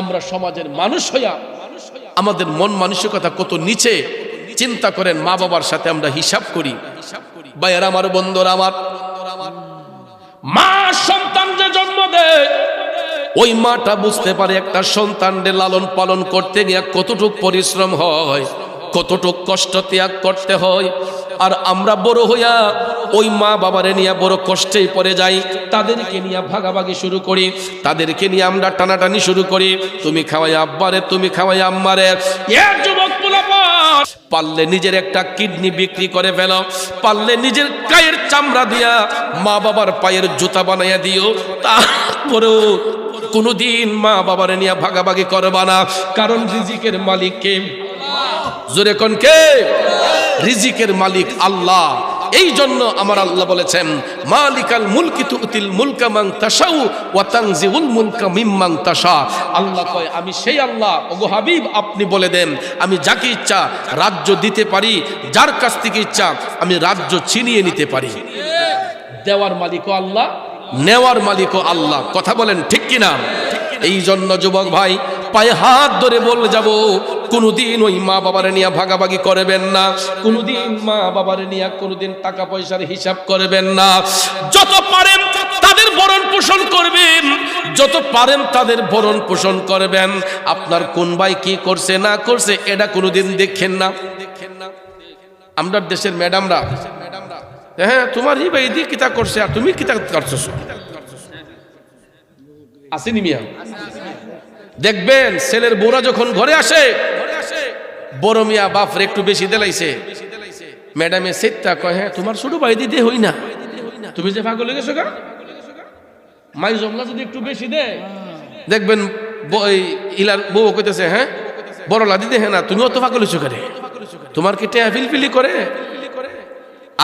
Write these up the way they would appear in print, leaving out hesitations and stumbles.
আমরা সমাজের মানুষ হইয়া আমাদের মন মানসিকতা কত নিচে, চিন্তা করেন। মা বাবার সাথে আমরা হিসাব করি। ভাইয়ের আমার, বন্ধুরা আমার, মা সন্তান যে জন্ম দেয়, ওই মাটা বুঝতে পারে একটা সন্তানকে লালন পালন করতে গিয়ে কতটুক পরিশ্রম হয়, কতটুক কষ্ট ত্যাগ করতে হয়। আর আমরা বড় হইয়া ওই মা বাবারে নিয়ে বড় কষ্টেই পড়ে যাই। তাদেরকে নিয়ে ভাগাভাগি শুরু করি, তাদেরকে নিয়ে আমরা টানাটানি শুরু করি। তুমি খাওয়াই আব্বারে, তুমি খাওয়াই আম্মারে। এক যুবক পারলে নিজের একটা কিডনি বিক্রি করে ফেলো, পারলে নিজের গায়ের চামড়া দিয়া মা বাবার পায়ের জুতা বানাইয়া দিও, তারপরেও কোনদিন মা বাবারে নিয়ে ভাগাভাগি করবা না। কারণ রিজিকের মালিক কে? জোরে কোন কে? রিজিকের মালিক আল্লাহ। এই জন্য আমার আল্লাহ বলেছেন, মালিকাল মুলকি তুতিল মুলকা মান তাশাউ ওয়া তানজিউল মুলকা মিম্মান তাশা। আল্লাহ কয়, আমি সেই আল্লাহ। ওগো হাবিব, আপনি বলে দেন, আমি যাকে ইচ্ছা রাজ্য দিতে পারি, যার কাছ থেকে ইচ্ছা আমি রাজ্য ছিনিয়ে নিতে পারি। দেওয়ার মালিকও আল্লাহ, নেওয়ার মালিকও আল্লাহ। কথা বলেন ঠিক কিনা? এই জন্য যুবক ভাই, পায়ে হাত ধরে বলে যাব, কোনদিন ওই মা বাবারে নিয়ে ভাগাভাগি করবেন না, কোনদিন মা বাবারে নিয়ে কোনদিন টাকা পয়সার হিসাব করবেন না। যত পারেন তাদের ভরণ পোষণ করবেন, যত পারেন তাদের ভরণ পোষণ করবেন। আপনার কোন ভাই কি করছে না করছে এটা কোনদিন দেখেন না। আমরা দেশের ম্যাডামরা, হ্যাঁ তোমার এই ভাই দিয়ে কিতা করছে আর তুমি কিতা করছো, আসেনি মিয়া? দেখবেন ছেলের বউরা যখন ঘরে আসে, বড় মিয়া বাপরে একটু বেশি দেলাইছে, ম্যাডামে সেটটা কয়, হ্যাঁ তোমার ছোট ভাই দিতে হই না, তুমি যে পাগল হয়ে গেছো গা, মাই জমলা যদি একটু বেশি দেয়, দেখবেন ইলার বউ কইতেছে, হ্যাঁ বড় লাদি দে, হ্যাঁ না তুমি অত পাগল হয়েছো কেন, তোমার কি টেয়া ফিলফিলি করে?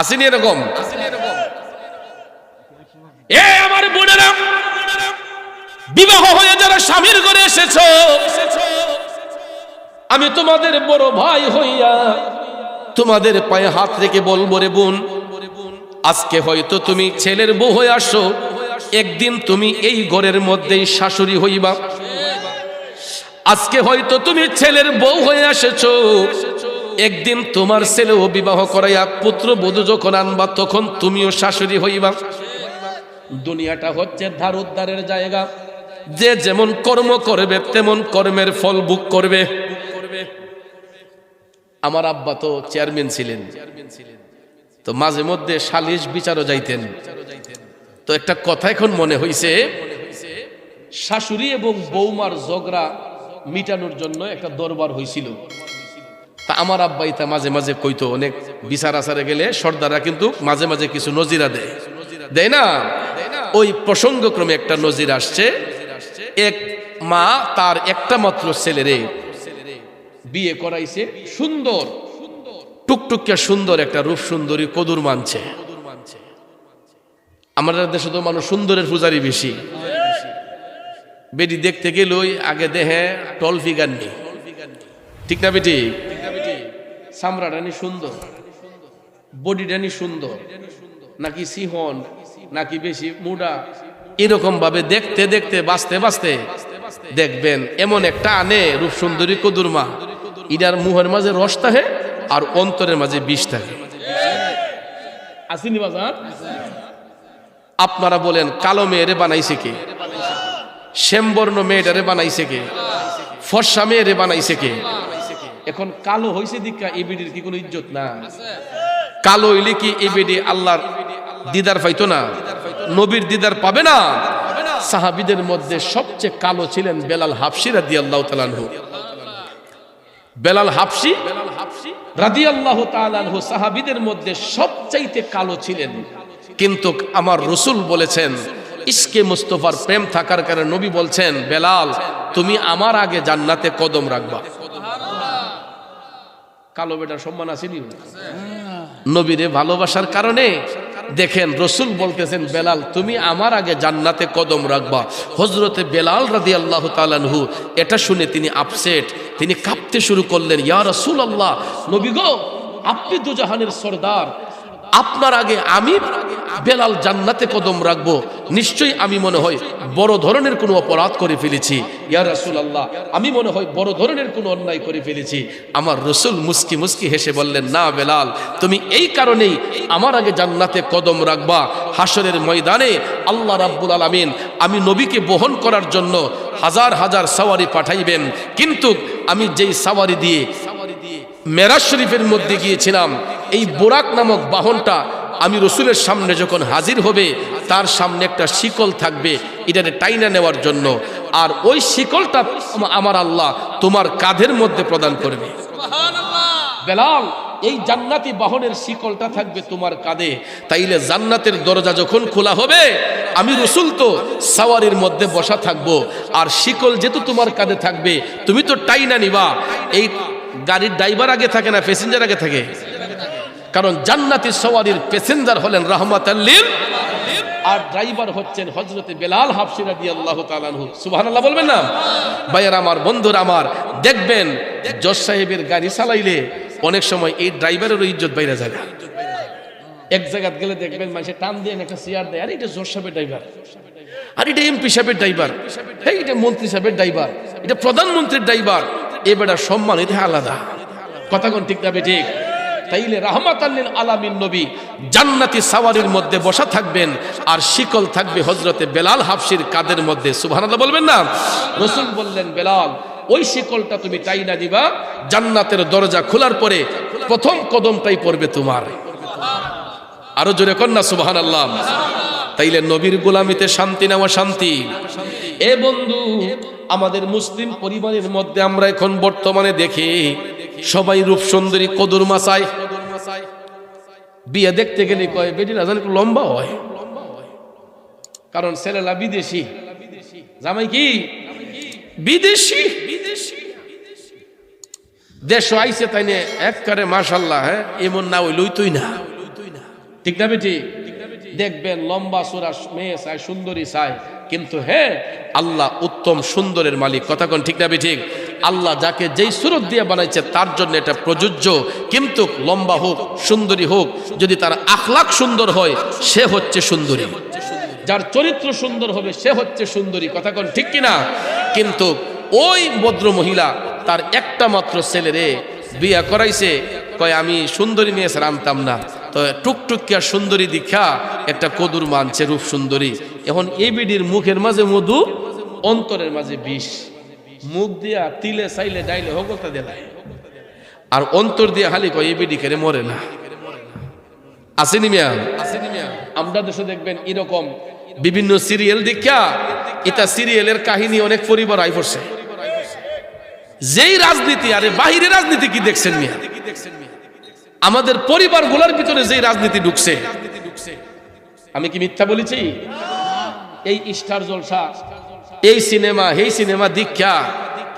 আসেনি এরকম? এ আমার বোনেরা, বিবাহ হয়ে যারা স্বামীর ঘরে এসেছো, আমি তোমাদের বড় ভাই হইয়া তোমাদের পায়ে হাত রেখে বলবো, রে বোন, আজকে হয়তো তুমি ছেলের বউ হয়ে আসো, একদিন তুমি এই ঘরের মধ্যেই শাশুড়ি হইবা। আজকে হয়তো তুমি ছেলের বউ হয়ে এসেছো, একদিন তোমার ছেলেও বিবাহ করাইয়া পুত্র বধূ যখন আনবা, তখন তুমিও শাশুড়ি হইবা। দুনিয়াটা হচ্ছে ধার উদ্ধারের জায়গা। যে যেমন কর্ম করবে তেমন কর্মের ফল ভোগ করবে। আমার আব্বা তো চেয়ারম্যান ছিলেন, তো মাঝে মধ্যে সালিশ বিচারও যাইতেন। তো একটা কথা এখন মনে হইছে, শাশুড়ি এবং বৌমার ঝগড়া মিটানোর জন্য একটা দরবার হয়েছিল। তা আমার আব্বাই তা মাঝে মাঝে কইতো, অনেক বিচার আচারে গেলে সর্দাররা কিন্তু মাঝে মাঝে কিছু নজিরা দেয়, দেয় না? ওই প্রসঙ্গক্রমে একটা নজির আসছে, এক মা তার একটা মাত্র ছেলেরে বিয়ে করাইছে, সুন্দর টুকটুকে সুন্দর একটা রূপ সুন্দরী কদুর মানছে। আমাদের দেশে তো মানুষ সুন্দরের পূজারি বেশি। বেটি দেখতে গেলই আগে দেহে টল ফিগার নেই, ঠিক না বেটি? চামড়াটানি সুন্দর, বডিটানি সুন্দর, নাকি সিহন, নাকি বেশি মুডা, এরকম ভাবে দেখতে দেখতে বাঁচতে বাঁচতে দেখবেন এমন একটা আনে রূপ সুন্দরী কদুর মা, ইটার মুহের মাঝে রস থাকে আর অন্তরের মাঝে বিষ থাকে। আসেনি বাজার? আপনারা বলেন, কালো মেয়েরে বানাইছে কে? শ্যামবর্ণ মেয়েটারে বানাইছে কে? ফর্সা মেয়েরে বানাইছে কে? এখন কালো হয়েছে দীক্ষা এই বেডির কি কোনো ইজ্জত না? কালো হইলে কি এই বেডি আল্লাহর দিদার পাইতো না? নবীর দিদার পাবে না? সাহাবীদের মধ্যে সবচেয়ে কালো ছিলেন বেলাল হাবশী রাদিয়াল্লাহু তাআলা আনহু। বেলাল হাবশী রাদিয়াল্লাহু তাআলা আনহু সাহাবীদের মধ্যে সবচাইতে কালো ছিলেন। কিন্তু আমার রাসূল বলেছেন, ইশকে মুস্তাফার প্রেম থাকার কারণে নবী বলছেন, বেলাল তুমি আমার আগে জান্নাতে কদম রাখবা। কালো বেটার সম্মান আসেনি? নবীরে ভালোবাসার কারণে দেখেন রাসূল বলতেছেন, বেলাল তুমি আমার আগে জান্নাতে কদম রাখবা। হযরতে বেলাল রাদিয়াল্লাহু তাআলা আনহু এটা শুনে তিনি আপসেট, তিনি কাঁপতে শুরু করলেন, ইয়া রাসূলুল্লাহ, নবী গো আপনি দুজাহানের সরদার, আপনার আগে আমি বেলাল জান্নাতে কদম রাখবো, নিশ্চয়ই আমি মনে হয় বড় ধরনের কোনো অপরাধ করে ফেলেছি। ইয়া রাসূলুল্লাহ, আমি মনে হয় বড় ধরনের কোনো অন্যায় করে ফেলেছি। আমার রাসূল মুস্কি মুস্কি হেসে বললেন, না বেলাল, তুমি এই কারণেই আমার আগে জান্নাতে কদম রাখবা। হাসরের ময়দানে আল্লাহ রাব্বুল আলামিন আমি নবীকে বহন করার জন্য হাজার হাজার সাওয়ারি পাঠাইবেন, কিন্তু আমি যেই সাওয়ারি দিয়ে মেরাজ শরীফের মধ্যে গিয়েছিলাম, এই বুরাক নামক বাহনটা আমি রসুলের সামনে যখন হাজির হবে, তার সামনে একটা শিকল থাকবে এটাকে টাইনা নেওয়ার জন্য, আর ওই শিকলটা আমার আল্লাহ তোমার কাঁধের মধ্যে প্রদান করবে। বেলাল, এই জান্নাতি বাহনের শিকলটা থাকবে তোমার কাঁধে। তাইলে জান্নাতের দরজা যখন খোলা হবে, আমি রসুল তো সাওয়ারির মধ্যে বসা থাকবো, আর শিকল যেহেতু তোমার কাঁধে থাকবে, তুমি তো টাইনা নিবা। এই গাড়ির ড্রাইভার আগে থাকে না প্যাসেঞ্জার আগে থাকে? কারণ জান্নাতি সওয়ারির প্যাসেঞ্জার হলেন রাহমাতাল লিল, আর ড্রাইভার হচ্ছেন হযরতে বেলাল হাবশী রাদিয়াল্লাহু তাআলা আনহু। সুবহানাল্লাহ বলবেন না? ভাইয়ের আমার, বন্ধুরা আমার, দেখবেন জজ সাহেবের গাড়ি চালাইলে অনেক সময় এই ড্রাইভারেরও ইজ্জত বাইরে যায়। এক জায়গায় গেলে দেখবেন মানুষে টান দিয়ে একটা চেয়ার দেয়, আর এটা জজ সাহেবের ড্রাইভার, আর এটা এমপি সাহেবের ড্রাইভার, এটা মন্ত্রী সাহেবের ড্রাইভার, এটা প্রধানমন্ত্রীর ড্রাইভার। এবারে সম্মান এটা আলাদা। কথা কোন ঠিক না ঠিক? তাইলে রাহমাতাল লিল আলামিন নবী জান্নাতি সাওয়ারির মধ্যে বসা থাকবেন, আর শিকল থাকবে হযরতে বেলাল হাবশীর কাঁধের মধ্যে। সুবহানাল্লাহ বলবেন না? রাসূল বললেন, বেলাল, ওই শিকলটা তুমি টাইনা দিবা, জান্নাতের দরজা খোলার পরে প্রথম কদমটাই পড়বে তোমার। আরো জোরে কর না সুবহানাল্লাহ। তাইলে নবীর গোলামিতে শান্তি নেওয়া শান্তি। এ বন্ধু, আমাদের মুসলিম পরিবারের মধ্যে আমরা এখন বর্তমানে দেখি সবাই রূপ সুন্দরী কদর মাসায়। বিয়ে দেখতে গেলে কয় বেটিরা জানি একটু লম্বা হয়, কারণ ছেলেরা বিদেশি, জামাই কি বিদেশি। দেশ আইসে তাই না একবারে মাশাআল্লাহ, হ্যাঁ এমন না হইলই তুই না, ঠিক না বেটি? দেখবেন লম্বা চূড়া মেয়ে চায়, সুন্দরী চায়, কিন্তু হ্যাঁ আল্লাহ উত্তম সুন্দরের মালিক। কথা কোন ঠিক না ঠিক? আল্লাহ যাকে যেই সুরত দিয়ে বানাইছে তার জন্য এটা প্রযোজ্য। কিন্তু লম্বা হোক, সুন্দরী হোক, যদি তার আখলাক সুন্দর হয় সে হচ্ছে সুন্দরী, যার চরিত্র সুন্দর হবে সে হচ্ছে সুন্দরী। কথা কোন ঠিক কিনা? কিন্তু ওই ভদ্র মহিলা তার একটা মাত্র ছেলেরে বিয়া করাইছে, কয় আমি সুন্দরী মেয়ে ছাড়া আনতাম না, তো টুকটুকিয়া সুন্দরী দীক্ষা একটা কদুর মানছে রূপ সুন্দরী। এখন এই বিডির মুখের মাঝে মধু, অন্তরের মাঝে বিষ। মুখ দিয়া তিলে চাইলে ডাইলে হগলতা দেলায়, আর অন্তর দিয়ে হালি কয় এই বিডি কেড়ে মরে না। আসেনি মিয়া? আমরা দেশে দেখবেন এরকম বিভিন্ন সিরিয়াল দীক্ষা, এটা সিরিয়ালের কাহিনী অনেক পরিবার আই পড়ছে। যেই রাজনীতি, আরে বাহিরে রাজনীতি কি দেখছেন মিয়া? আমাদের পরিবারগুলোর ভিতরে যেই রাজনীতি ঢুকছে, আমি কি মিথ্যা বলেছি? এই স্টার জলসা, এই সিনেমা, এই সিনেমা দীক্ষা,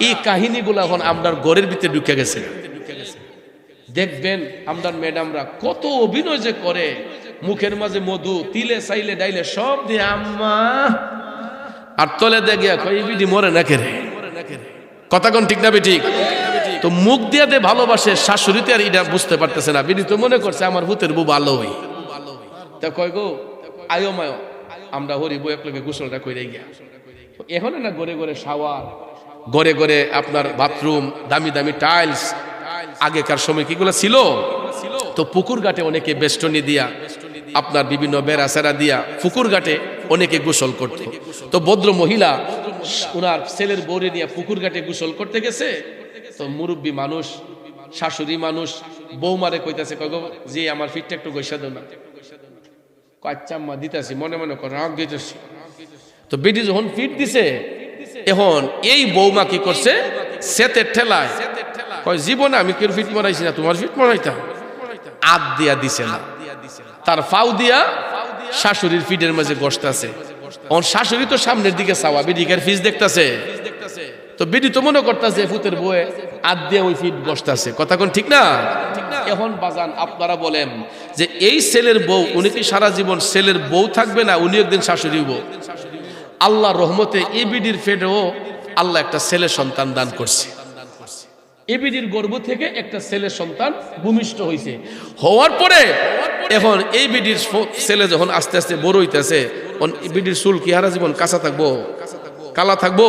এই কাহিনীগুলো এখন আমরার ঘরের ভিতরে ঢুকে গেছে। দেখবেন আমরার ম্যাডামরা কত অভিনয় যে করে, মুখের মাঝে মধু, তিলে চাইলে ডাইলে সব দিয়ে আম্মা, আর তলে দেখিয়া কই বিডি মরে না কেরে। কথা কোন ঠিক না ঠিক? তো মুখ দিয়ে দে ভালোবাসে, শাশুড়িতে আর এটা বুঝতে পারতেছে না। বিডি তো মনে করছে আমার ভূতের বউ ভালোই, তা কয় গো আয়ো মায়ো, আমরা হরিব একলগে গোসলটা কইরে গিয়া। এখন না ঘরে ঘরে শাওয়ার, ঘরে ঘরে আপনার বাথরুম, দামি দামি টাইলস। আগেকার সময় কিগুলো ছিল? তো পুকুর ঘাটে অনেকে বেষ্টনী দিয়া, আপনার বিভিন্ন বেড়াচেরা দিয়া পুকুর ঘাটে অনেকে গোসল করত। তো ভদ্র মহিলা ওনার ছেলের বউরে নিয়ে পুকুর ঘাটে গোসল করতে গেছে। তো মুরব্বী মানুষ, শাশুড়ি মানুষ বৌমারে কইতাছে, কয় গো জি আমার ফিটটা একটু গৈসা দাও না। আচ্ছা আম্মা দিতেছি, মনে মনে করে রাগ দিতেছি। তো বেটি যখন ফিট দিছে, এখন এই বৌমা কি করছে, সেতের ঠেলায় কয় জীবনে আমি কেউ ফিট মরাইছি না, তোমার ফিট মরাইতাম। আদ দিয়া দিছে না, তার ফাউ দিয়া শাশুড়ির ফিটের মাঝে বসতেছে। শাশুড়ি তো সামনের দিকে চাওয়া, বেডিকের ফিস দেখতেছে। তো বেডি তো মনে করতেছে ফুতের বউয়ে আদ দিয়ে ওই ফিট বসতেছে। কথা কোন ঠিক না? এখন বাজান আপনারা বলেন যে এই ছেলের বউ, উনি কি সারা জীবন ছেলের বউ থাকবে না? উনি একদিন শাশুড়ি বউ। আল্লাহ রহমতে এই বিডির ফেটেও আল্লাহ একটা ছেলে সন্তান দান করছে। এই বিডির গর্ভ থেকে একটা ছেলের সন্তান ভূমিষ্ঠ হয়েছে। হওয়ার পরে এখন এই বিডির ছেলে যখন আস্তে আস্তে বড় হইতেছে, বিডির চুল কি হারা জীবন কাঁচা থাকবো, কালা থাকবো?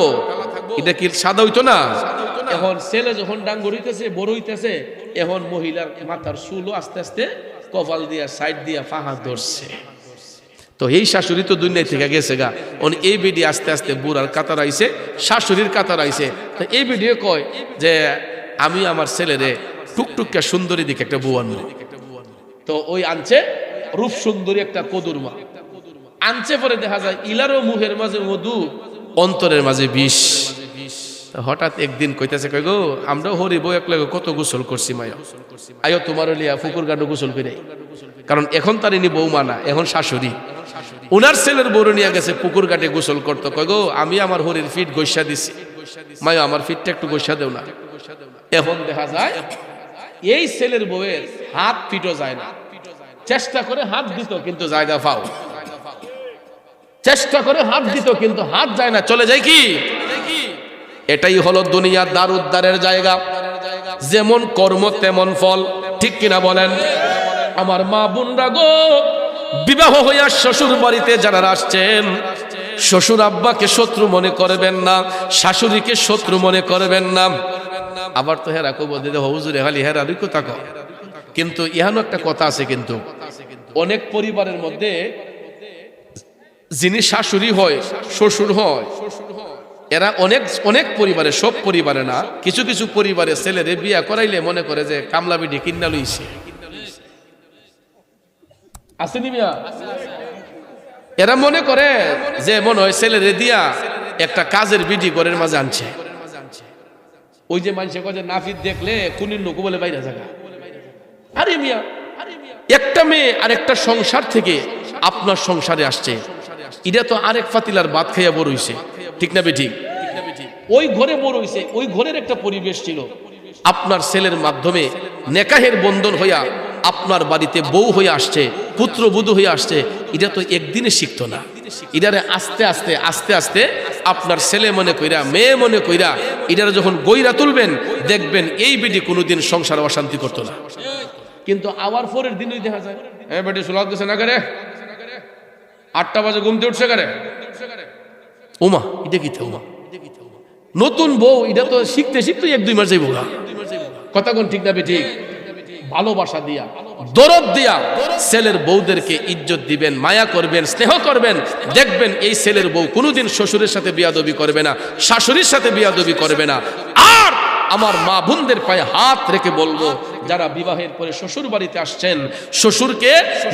এটা কি সাদা হইতো না? এখন ছেলে যখন ডাঙ্গর হইতেছে, বড় হইতেছে, এখন মহিলার মাথার চুলও আস্তে আস্তে কপাল দিয়া সাইড দিয়া ফাঁহা ধরছে। তো এই শাশুড়ি তো দুনিয়া থেকে গেছে গা, এই বিডি আস্তে আস্তে বুড়ার কাতার আইছে, শাশুড়ির কাতার আইছে। তো এই ভিডিও কয় যে আমি আমার ছেলেরে টুকটুকা সুন্দরী দিকে একটা বউ আনবো। তো ওই আনছে রূপ সুন্দরী একটা কদুর মা আনছে। পরে দেখা যায় ইলারও মুখের মাঝে মধু, অন্তরের মাঝে বিষ। হঠাৎ একদিন কইতেছে, কই গো আমরা হরি বউ একলা কত গোসল করছি মায়া, আয়ো তোমার লিয়া পুকুর গাড্ড গোসল করে। কারণ এখন তার ইনি বউ মানা, এখন শাশুড়ি। উনার ছেলের বউ নিয়ে গেছে পুকুর ঘাটে গোসল করতো। কই গো আমি আমার হরির ফিট গৈসা দিছি, মায়া আমার ফিটটা একটু গৈসা দেও না। এখন দেখা যায় এই ছেলের বউয়ের হাত ফিটও যায় না, চেষ্টা করে হাত দিত কিন্তু জায়গা পাও, চেষ্টা করে হাত দিত কিন্তু হাত যায় না, চলে যায় কি? এটাই হলো দুনিয়ার দ্বার উদ্ধারের জায়গা। যেমন কর্ম তেমন ফল, ঠিক কিনা বলেন? আমার মা বোনরা গো, বিবাহ হইয়া শ্বশুর বাড়িতে যারা আসছেন, শ্বশুর আব্বাকে শত্রু মনে করবেন না, শাশুড়িকে শত্রু মনে করবেন না। আবার তো হেরা কব দিদি হুজুরে খালি হেরা রুকো থাকো। কিন্তু ইহানো একটা কথা আছে, কিন্তু অনেক পরিবারের মধ্যে যিনি শাশুড়ি হয়, শ্বশুর হয়, এরা অনেক অনেক পরিবারে, সব পরিবারে না, কিছু কিছু পরিবারে ছেলেরে বিয়া করাইলে মনে করে যে কামলা বিডি কিন্না লইছে। আসেনি মিয়া? এরা মনে করে যে মনে হয় ছেলেরে দিয়া একটা কাজের বিডি ঘরের মাঝে আনছে। ওই যে মানুষে কয় যে নাফিদ দেখলে কুনির লোক বলে বাইরে জায়গা। আরে মিয়া, একটা মেয়ে আর একটা সংসার থেকে আপনার সংসারে আসছে, এটা তো আরেক ফাতিলার ভাত খাইয়া বড় হইছে, ঠিক না বেঠিক? ওই ঘরে বড় হইছে, ওই ঘরের একটা পরিবেশ ছিল। আপনার ছেলের মাধ্যমে নেকাহের বন্ধন হইয়া আপনার বাড়িতে বউ হয়ে আসছে, পুত্রবধূ হয়ে আসছে। এটা তো একদিনে শিখতো না, এটারে আস্তে আস্তে আস্তে আস্তে আপনার ছেলে মনে কইরা, মেয়ে মনে কইরা, এটারে যখন গইরা তুলবেন, দেখবেন এই বেটি কোনোদিন সংসারে অশান্তি করতো না। কিন্তু আবার পরের দিনই দেখা যায়, হ্যাঁ বেটি সুলাদ গেছে না করে, 8টা বাজে ঘুমতে উঠছে করে, ওমা এটা কি ওমা নতুন বউ, এটা তো শিখতে শিখতে 1-2 মাস যাইব না। কথা কোন ঠিক না বেঠিক? ভালোবাসা দিয়া, দরদ দিয়া ছেলের বউদেরকে ইজ্জত দিবেন, মায়া করবেন, স্নেহ করবেন, দেখবেন এই ছেলের বউ কোনোদিন শ্বশুরের সাথে বিয়াদবি করবে না, শাশুড়ির সাথে বিয়াদবি করবে না। আর আমার মা বোনদের পায়ে হাত রেখে বলবো, যারা বিবাহের পরে শ্বশুর বাড়িতে আসছেন, শ্বশুরকে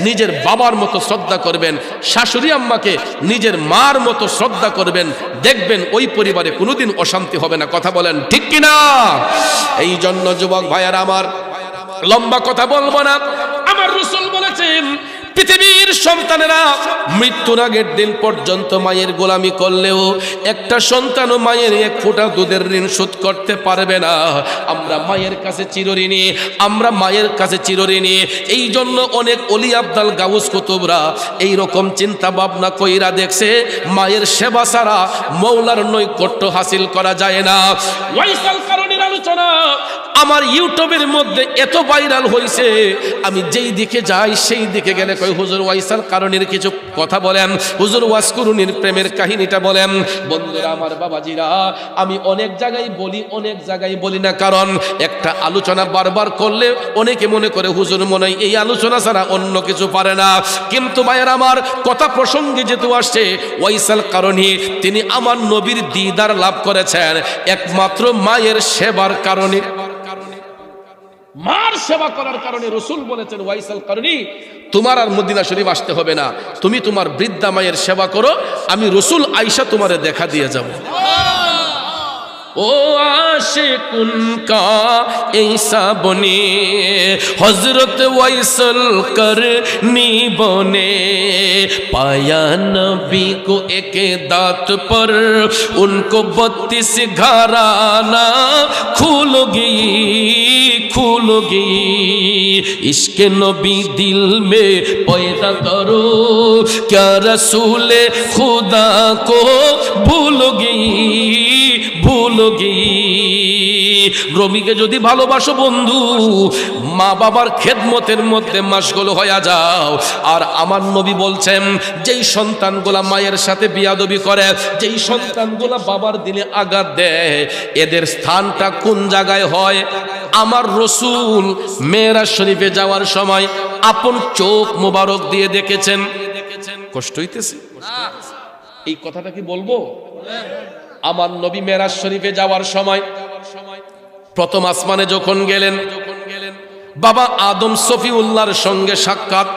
নিজের বাবার মতো শ্রদ্ধা করবেন, শাশুড়ি আম্মাকে নিজের মার মতো শ্রদ্ধা করবেন, দেখবেন ওই পরিবারে কোনোদিন অশান্তি হবে না। কথা বলেন ঠিক কিনা? এই জন্য যুবক ভাইয়ারা আমার, লম্বা কথা বলবো না, আমার রাসূল বলেছেন পৃথিবীর সন্তানেরা মৃত্যুর আগের দিন পর্যন্ত মায়ের গোলামি করলেও একটা সন্তানও মায়ের 1 ফোঁটা দুধের ঋণ শোধ করতে পারবে না। আমরা মায়ের কাছে চিরঋণী, আমরা মায়ের কাছে চিরঋণী। এই জন্য অনেক ওলি আব্দাল গাউস কুতুবরা এইরকম চিন্তা ভাবনা কইরা দেখছে, মায়ের সেবা ছাড়া মৌলার নৈকট্য হাসিল করা যায় না। ওয়াইসাল কারণের আলোচনা আমার ইউটিউবের মধ্যে এত ভাইরাল হয়েছে, আমি যেই দিকে যাই সেই দিকে গেলে কই হুজুর ওয়াইসাল কারণের কিছু কথা বলেন, হুজুর ওয়াসকুরুনির প্রেমের কাহিনীটা বলেন। বন্ধুরা আমার, বাবাজিরা, আমি অনেক জায়গায় বলি, অনেক জায়গায় বলি না, কারণ একটা আলোচনা বারবার করলে অনেকে মনে করে হুজুর মনে হয় এই আলোচনা ছাড়া অন্য কিছু পারে না। কিন্তু ভাইয়ের আমার, কথা প্রসঙ্গে যেহেতু আসছে, ওয়াইসাল কারণী তিনি আমার নবীর দিদার লাভ করেছেন একমাত্র মায়ের সেবার কারণে। মার সেবা করার কারণে রাসূল বলেছেন, ওয়াইসাল কারণী তোমার আর মদিনা শরীফ আসতে হবে না, তুমি তোমার বৃদ্ধা মায়ের সেবা করো, আমি রাসূল আয়েশা তোমারে দেখা দিয়ে যাব। ও আশিকুন কা ঈসা বনে হযরত ওয়াইসাল करनी बने पाया नबी को एक दांत पर उनको 32 घराना खुलोगी इश्क नबी दिल में पैदा करो क्या रसूल खुदा को भूलोगी ভুলোগি। নবীকে যদি ভালোবাসো বন্ধু, মা বাবার খেদমতের মধ্যে মাশগুল হয়ে যাও। আর আমার নবী বলছেন, যেই সন্তানগুলা মায়ের সাথে বিয়াদবি করে, যেই সন্তানগুলা বাবার দিলে আঘাত দেয়, এদের স্থানটা কোন জায়গায় হয়? আমার রসুল মেরাজ শরীফে যাওয়ার সময় আপন চোখ মোবারক দিয়ে দেখেছেন। কষ্ট হইতেছে? এই কথাটা কি বলবো? আমার নবী মেরাজ শরীফে যাওয়ার সময় প্রথম আসমানে যখন গেলেন, বাবা আদম সফিউল্লাহর সঙ্গে সাক্ষাৎ।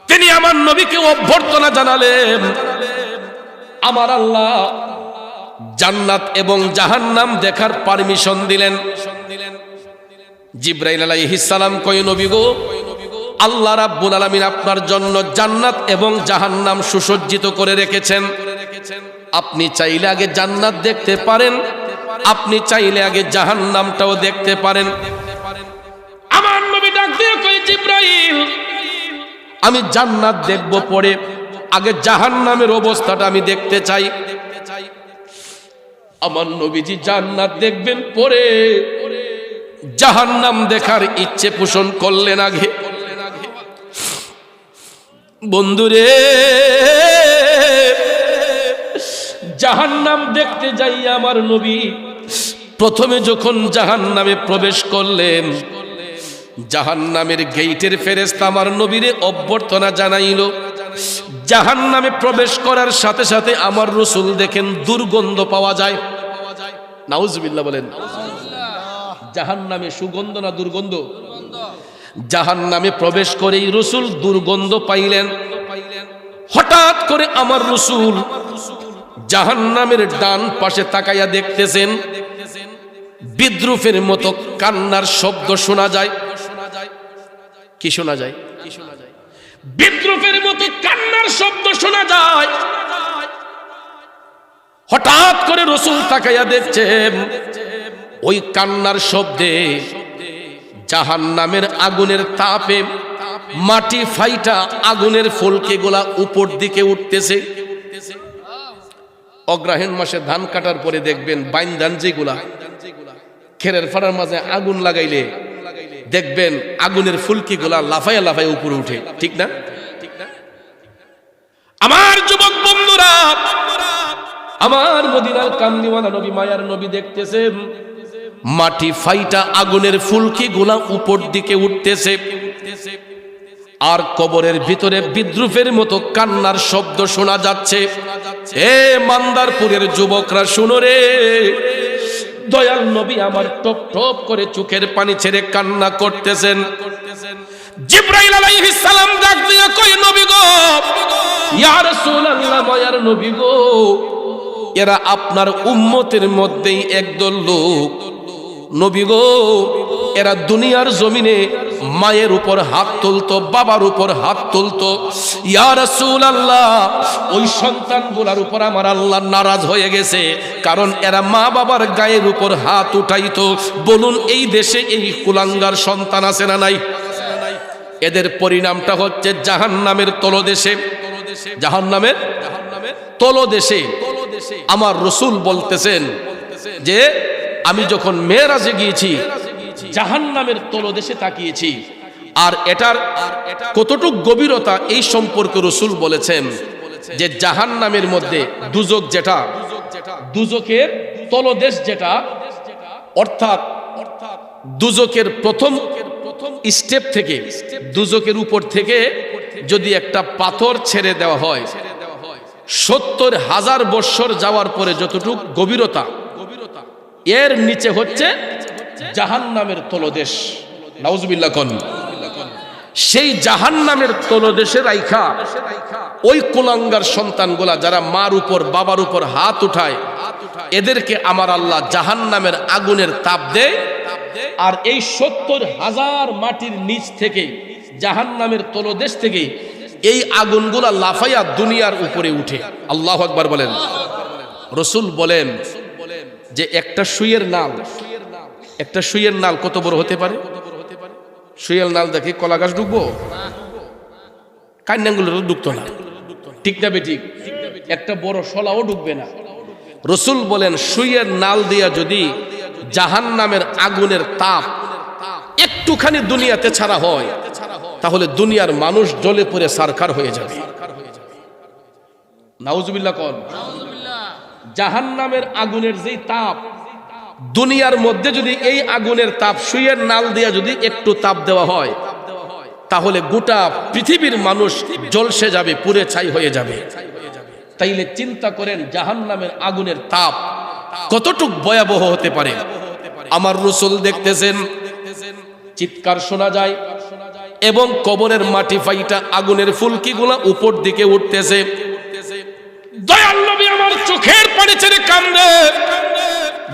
তিনি আমার নবীকে অভ্যর্থনা জানালেন। আমার আল্লাহ জান্নাত এবং জাহান্নাম দেখার পারমিশন দিলেন। জিবরাইল আলাইহিস সালাম কয়, নবী গো, আল্লাহ রাব্বুল আলামিন আপনার জন্য জান্নাত এবং জাহান্নাম সুসজ্জিত করে রেখেছেন। আপনি চাইলে আগে জান্নাত দেখতে পারেন, আপনি চাইলে আগে জাহান্নামটাও দেখতে পারেন। আমার নবী ডাক দিয়ে কয়, জিবরাইল, আমি জান্নাত দেখব পরে, আগে জাহান্নামের অবস্থাটা আমি দেখতে চাই। আমার নবীজি জান্নাত দেখবেন পরে, জাহান্নাম দেখার ইচ্ছে পোষণ করলেন আগে। বন্ধুরে, জাহান্নাম দেখতে যাই আমার নবী প্রথমে যখন জাহান্নামে প্রবেশ করলেন, জাহান্নামের গেইটের ফেরেশতা আমার নবীরে অভ্যর্থনা জানাইল। জাহান্নামে প্রবেশ করার সাথে সাথে আমার রাসূল দেখেন দুর্গন্ধ পাওয়া যায়। নাউজুবিল্লাহ বলেন। জাহান্নামে সুগন্ধ না দুর্গন্ধ? জাহান্নামে প্রবেশ করেই রাসূল দুর্গন্ধ পাইলেন। হঠাৎ করে আমার রাসূল জাহান্নামের ডান পাশে তাকাইয়া দেখতেছেন, বিদ্রুপের মতো কান্নার শব্দ শোনা যায়। কি শোনা যায়? বিদ্রুপের মতো কান্নার শব্দ শোনা যায়। হঠাৎ করে রাসূল তাকাইয়া দেখছেন, ওই কান্নার শব্দে জাহান্নামের আগুনের তাপে মাটি ফাইটা আগুনের ফুলকিগুলা উপর দিকে উঠতেছে। অগ্রহায়ণ মাসে ধান কাটার পরে দেখবেন বাইন ধান যেগুলা খেরের ফাড়ার মাঝে আগুন লাগাইলে দেখবেন আগুনের ফুলকিগুলা লাফাইয়া লাফাইয়া উপরে উঠে, ঠিক না? আমার যুবক বন্ধুরা, আমার মদিনার কামলিওয়ালা নবী, মায়ার নবী দেখতেছেন মাটি ফাইটা আগুনের ফুলকিগুলা উপর দিকে উঠতেছে, আর কবরের ভিতরে বিদ্রুপের মতো কান্নার শব্দ শোনা যাচ্ছে। এ মান্দারপুরের যুবকরা শুনো রে, দয়াল নবী আমার টপ টপ করে চোখের পানি ছেড়ে কান্না করতেছেন। জিবরাইল আলাইহিস সালাম ডাক দিয়ে কয়, নবী গো, ইয়া রাসূলুল্লাহ, মায়ার নবী গো, এরা আপনার উম্মতের মধ্যেই একদল লোক। নবী গো, এরা দুনিয়ার জমিনে মায়ের উপর হাত তুলতো, বাবার উপর হাত তুলতো। ইয়া রাসূলুল্লাহ, ওই সন্তানগুলোর উপর আমার আল্লাহ নারাজ হয়ে গেছে, কারণ এরা মা বাবার গায়ের উপর হাত উঠাইতো। বলুন, এই দেশে এই কুলাঙ্গার সন্তান আছে না নাই? এদের পরিণামটা হচ্ছে জাহান্নামের তলদেশে। জাহান্নামের তলদেশে আমার রাসূল বলতেছেন যে আমি যখন মেরাজে গিয়েছি জাহান্নামের তলদেশে তাকিয়েছি। আর এটার কতটুকু গভীরতা এই সম্পর্কে রাসূল বলেছেন যে জাহান্নামের মধ্যে দুজক, যেটা দুজকের তলদেশ, যেটা অর্থাৎ দুজকের প্রথম স্টেপ থেকে, দুজকের উপর থেকে যদি একটা পাথর ছেড়ে দেওয়া হয়, ৭০,০০০ বৎসর যাওয়ার পরে যতটুকু গভীরতা, এর নিচে হচ্ছে জাহান্নামের তলদেশ। নাউজুবিল্লাহ কোন। সেই জাহান্নামের তলদেশে রাইখা ওই কুলাঙ্গার সন্তানগুলা যারা মার উপর বাবার উপর হাত উঠায়, এদেরকে আমার আল্লাহ জাহান্নামের আগুনের তাপ দেয়। আর এই ৭০,০০০ মাটির নিচ থেকে, জাহান্নামের তলদেশ থেকে এই আগুনগুলা লাফাইয়া দুনিয়ার উপরে উঠে। আল্লাহু আকবার বলেন। রাসূল বলেন যে একটা সুইয়ের নাল, একটা সুইয়ের নাল কত বড় হতে পারে? সুইয়ের নাল দেখে কলা গাছ ঢুকবো? কান্নাগুলো ঢুকতো না, ঠিক না বেঠিক? একটা বড় শলাও ঢুকবে না। রসুল বলেন সুইয়ের নাল দিয়া যদি জাহান্নামের আগুনের তাপ একটুখানি দুনিয়াতে ছাড়া হয় তাহলে দুনিয়ার মানুষ জ্বলে পুড়ে সারখার হয়ে যাবে। নাউজুবিল্লাহ কোন। জাহান্নামের আগুনের যে তাপ দুনিয়ার মধ্যে যদি এই আগুনের তাপ সুইয়ের নাল দিয়া যদি একটু তাপ দেওয়া হয় তাহলে গোটা পৃথিবীর মানুষ জ্বলসে যাবে, পুড়ে ছাই হয়ে যাবে। তাইলে চিন্তা করেন জাহান্নামের আগুনের তাপ কতটুক ভয়াবহ হতে পারে। আমার রাসূল দেখতেছেন চিৎকার শোনা যায় এবং কবরের মাটি ফাইটা আগুনের ফুলকিগুলা উপর দিকে উঠতেছে। দয়াল নবী আমার চোখের পানি ছেড়ে কান্দে।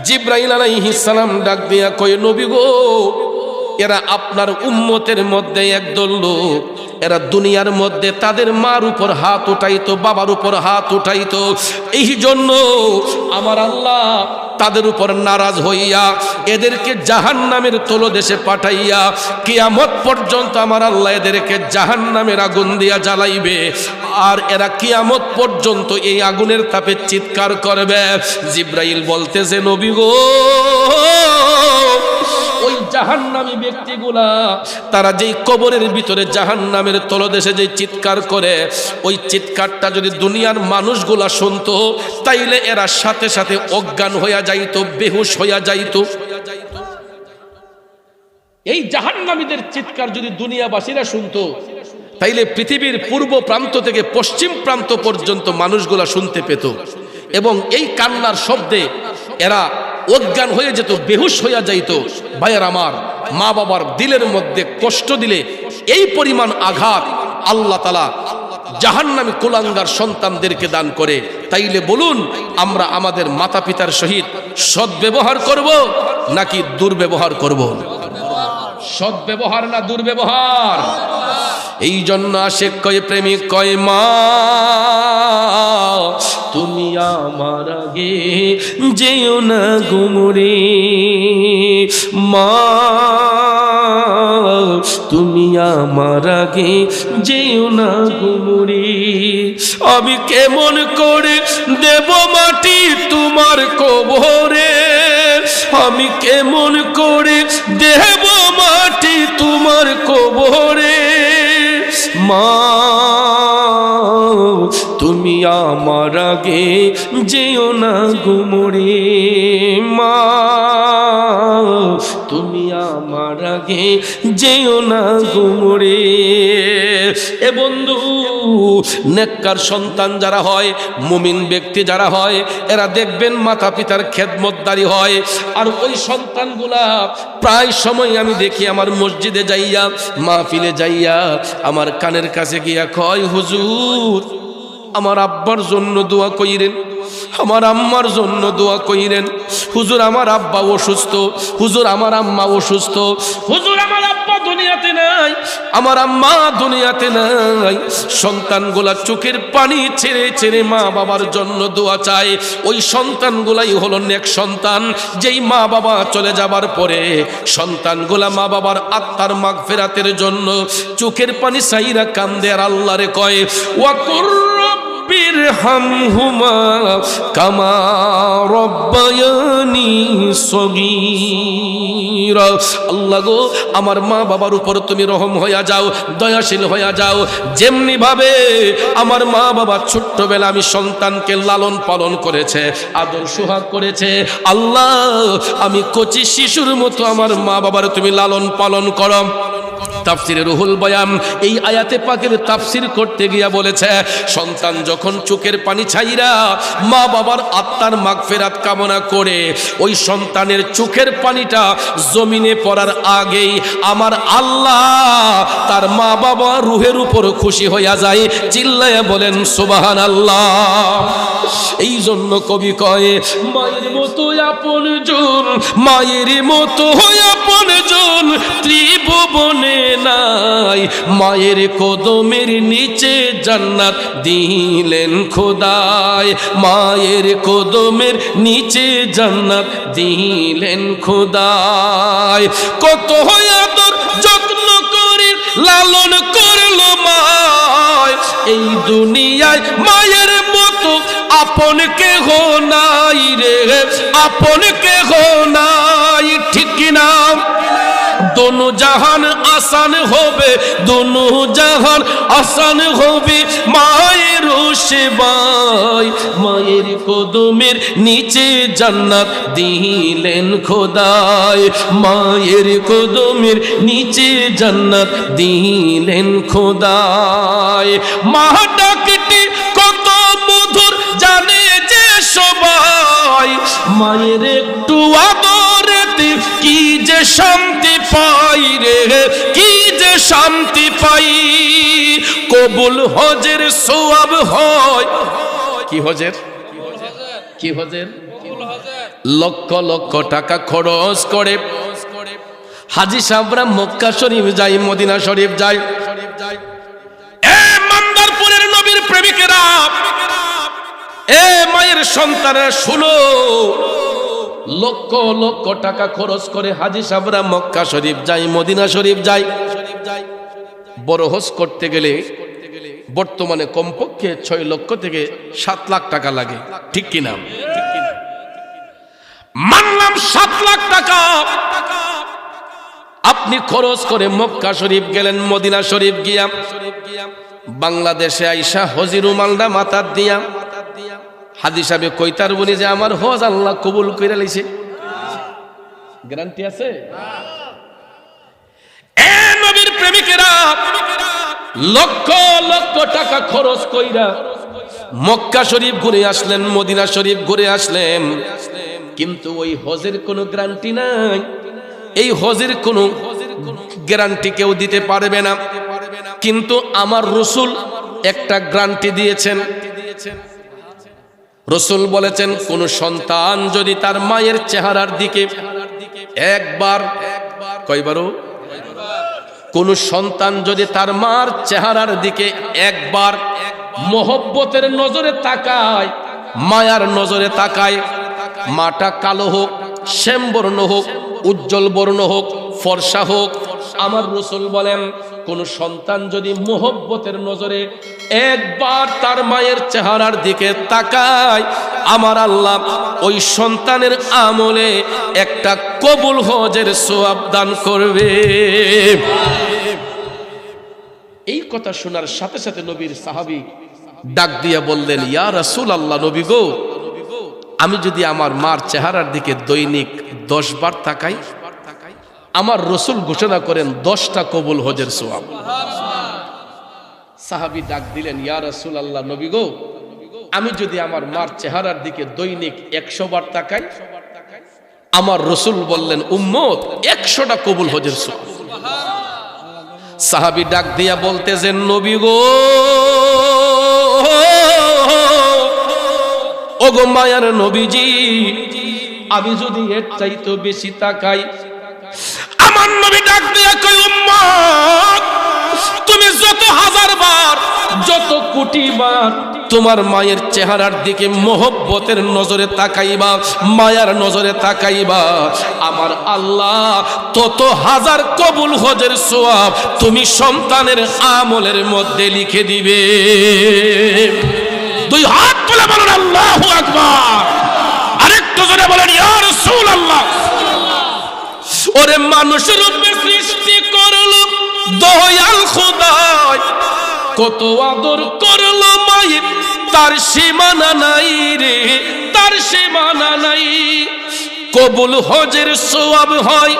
জিবরাইল আলাইহিস সালাম ডাক দিয়া কয়, নবী গো, এরা আপনার উম্মতের মধ্যে একদল লোক, এরা দুনিয়ার মধ্যে তাদের মার উপর হাত উঠাইতো, বাবার উপর হাত উঠাইতো। এই জন্য আমার আল্লাহ তাদের উপর নারাজ হইয়া এদেরকে জাহান্নামের তলদেশে পাঠাইয়া কিয়ামত পর্যন্ত আমার আল্লাহ এদেরকে জাহান্নামের আগুন দিয়া জ্বালাইবে। আর এরা কিয়ামত পর্যন্ত এই আগুনের তাপে চিৎকার করবে। জিবরাইল বলতেছে, নবী গো, ওই জাহান্নামী ব্যক্তিগুলা তারা যেই কবরের ভিতরে জাহান্নামের তলদেশে যে চিৎকার করে, ওই চিৎকারটা যদি দুনিয়ার মানুষগুলা শুনতো তাইলে এরা সাথে সাথে অজ্ঞান হইয়া যাইতো, বেহুশ হইয়া যাইতো। এই জাহান্নামীদের চিৎকার যদি দুনিয়াবাসীরা শুনতো তাইলে পৃথিবীর পূর্ব প্রান্ত থেকে পশ্চিম প্রান্ত পর্যন্ত মানুষগুলা শুনতে পেত এবং এই কান্নার শব্দে এরা অজ্ঞান হয়ে যেত, বেহুশ হইয়া যাইত। ভাইয়ের আমার, মা বাবার দিলের মধ্যে কষ্ট দিলে এই পরিমাণ আঘাত আল্লাহ তাআলা জাহান্নামী কুলাঙ্গার সন্তানদেরকে দান করে। তাইলে বলুন, আমরা আমাদের মাতা পিতার সহিত সদ্ব্যবহার করব নাকি দুর্ব্যবহার করব? সদ্ব্যবহার না দুর্ব্যবহার? এই জন্য আশিক কয়, প্রেমিক কয়, মা তুমি আমার আগে যেও না গুমরে, মা তুমি আমার আগে যেও না গুমরে। আমি কেমন করে দেব মাটি তোমার কবরে, আমি কেমন করে দেব মাটি তোমার কবরে। মা তুমি আমার আগে যেও না গুমরে, মা তুমি আমার আগে যেও না গুমরে। এ বন্ধু, নেককার সন্তান যারা হয়, মুমিন ব্যক্তি যারা হয়, এরা দেখবেন মাতা পিতার খেদমতদারি হয়। আর ওই সন্তানগুলা প্রায় সময় আমি দেখি আমার মসজিদে যাইয়া, মাহফিলে যাইয়া আমার কানের কাছে গিয়া কয়, হুজুর আমার আব্বার জন্য দোয়া কইরেন, আমার আম্মার জন্য দোয়া কইরেন। হুজুর আমার আব্বা অসুস্থ, হুজুর আমার আম্মা অসুস্থ, হুজুর আমার আব্বা দুনিয়াতে নাই, আমার আম্মা দুনিয়াতে নাই। সন্তানগুলা চোখের পানি ছেড়ে ছেড়ে মা বাবার জন্য দোয়া চায়। ওই সন্তানগুলাই হলো নেক সন্তান, যেই মা বাবা চলে যাবার পরে সন্তানগুলা মা বাবার আত্মার মাগফিরাতের জন্য চোখের পানি সাইরা কান্দে আর আল্লাহরে কয়, ওয়াকুর বিরহামহুমা কামা রব্বায়ানি সগীরা। আল্লাহ গো, আমার মা বাবার উপর তুমি রহম হইয়া যাও, দয়াশীল হইয়া যাও। যেমনি ভাবে আমার মা বাবা ছোট্টবেলা আমি সন্তানকে লালন পালন করেছে, আদর সোহাগ করেছে, আল্লাহ আমি কচি শিশুর মতো আমার মা বাবার তুমি লালন পালন করো। তাফসিরে রুহুল বয়ান এই আয়াতে পাকের তাফসির করতে গিয়া বলেছে, সন্তান যখন চোখের পানি ছাইরা মা বাবার আত্মার মাগফিরাত কামনা করে, ওই সন্তানের চোখের পানিটা জমিনে পড়ার আগেই আমার আল্লাহ তার মা বাবা রুহের উপর খুশি হইয়া যায়। চিল্লায়া বলেন সুবহানাল্লাহ। এই জন্য কবি কয়, মায়ের মতো আপনজন, মায়ের মতো আপনজন ত্রিভুবনে নাই, মায়ের কদমের নিচে জান্নাত দিলেন খোদায়, মায়ের কদমের নিচে জান্নাত দিলেন খোদায়। কত আদর যত্ন করে লালন করলো মায়, এই দুনিয়ায় মায়ের মতো আপন কেহ নাই রে, আপন কেহ নাই, ঠিক কিনা? দোনো জাহান আসান হবে, দোনো জাহান আসান হবে মায়ের সেবায়। মায়ের কদমের নিচে জান্নাত দিলেন খোদায়, মায়ের কদমের নিচে জান্নাত দিলেন খোদায়। মা ডাকটি কত মধুর জানে যে সবাই, মায়ের একটু আদরেতে কি যে শান্তি পাই রে, কি যে শান্তি পাই। কবুল হজের সওয়াব হয়, কি হজের, কি হজের? লক্ষ লক্ষ টাকা খরচ করে হাজী সাহেবরা মক্কা শরীফ যায়, মদিনা শরীফ যায়। এ মান্দারপুরের নবীর প্রেমিকেরা, এ মায়ের সন্তানেরা শুনো, লক্ষ লক্ষ টাকা খরচ করে হাজী সাহেবরা মক্কা শরীফ যায়, মদিনা শরীফ যায়। বড় হজ করতে গেলে বর্তমানে কমপক্ষে 6 লক্ষ থেকে 7 লাখ টাকা লাগে, ঠিক কিনা? মানলাম 7 লাখ টাকা আপনি খরচ করে মক্কা শরীফ গেলেন, মদিনা শরীফ গিয়া বাংলাদেশে আইসা হজির রুমালটা মাথার দিয়া হাজী সাহেব কইতার বলি যে আমার হজ আল্লাহ কবুল কইরা লইছে, গ্যারান্টি আছে? এ নবীর প্রেমিকেরা লক্ষ লক্ষ টাকা খরচ কইরা মক্কা শরীফ ঘুরে আসলেন, মদিনা শরীফ ঘুরে আসলেন, কিন্তু ওই হজের কোনো গ্যারান্টি নাই। এই হজের কোনো গ্যারান্টি কেউ দিতে পারবে না, কিন্তু আমার রাসূল একটা গ্যারান্টি দিয়েছেন। রাসূল বলেছেন, কোন সন্তান যদি তার মায়ের চেহারার দিকে একবার, কয়বারও, কোন সন্তান যদি তার মার চেহারার দিকে একবার মোহব্বতের নজরে তাকায়, মায়ার নজরে তাকায়, মাটা কালো হোক, শ্যামবর্ণ হোক, উজ্জ্বল বর্ণ হোক, ফর্সা হোক, আমার রাসূল বলেন কোন সন্তান যদি মোহব্বতের নজরে একবার তার মায়ের চেহারার দিকে তাকায়, আমার আল্লাহ ওই সন্তানের আমলে একটা কবুল হজের সওয়াব দান করবে। এই কথা শোনার সাথে সাথে নবীর সাহাবী ডাক দিয়া বললেন, ইয়া রাসূলুল্লাহ, নবী গো, আমি যদি আমার মার চেহারার দিকে দৈনিক 10 বার তাকাই, আমার রাসূল ঘোষণা করেন 10টা কবুল হজের সওয়াব। সাহাবী ডাক দিলেন, ইয়া রাসূলুল্লাহ, নবী গো, আমি যদি আমার মার চেহারার দিকে দৈনিক 100 বার তাকাই, আমার রাসূল বললেন উম্মত 100টা কবুল হজের সওয়াব। সাহাবী ডাক দিয়া বলতেছেন, নবী গো, ওগো মায়ার নবীজি, আমি যদি এর চাইতে বেশি তাকাই। আমার নবী ডাক দিয়া কই, উম্মত তুমি যত হাজার বার, যত কোটি বার তোমার মায়ের চেহারার দিকে মোহব্বতের নজরে তাকাইবা, মায়ার নজরে তাকাইবা, আমার আল্লাহ তত হাজার কবুল হজের সওয়াব তুমি সন্তানের আমলের মধ্যে লিখে দিবে। 2 হাত তুলে বলেন আল্লাহু আকবার, আরেকটু জোরে বলেন ইয়া রাসূলুল্লাহ। ওরে মানুষ রূপে সৃষ্টি করলো দয়াল খোদা, কত আদর করলো মায়ের, তার সীমানা নাই রে, তার সীমানা নাই। কবুল হজের সওয়াব হয়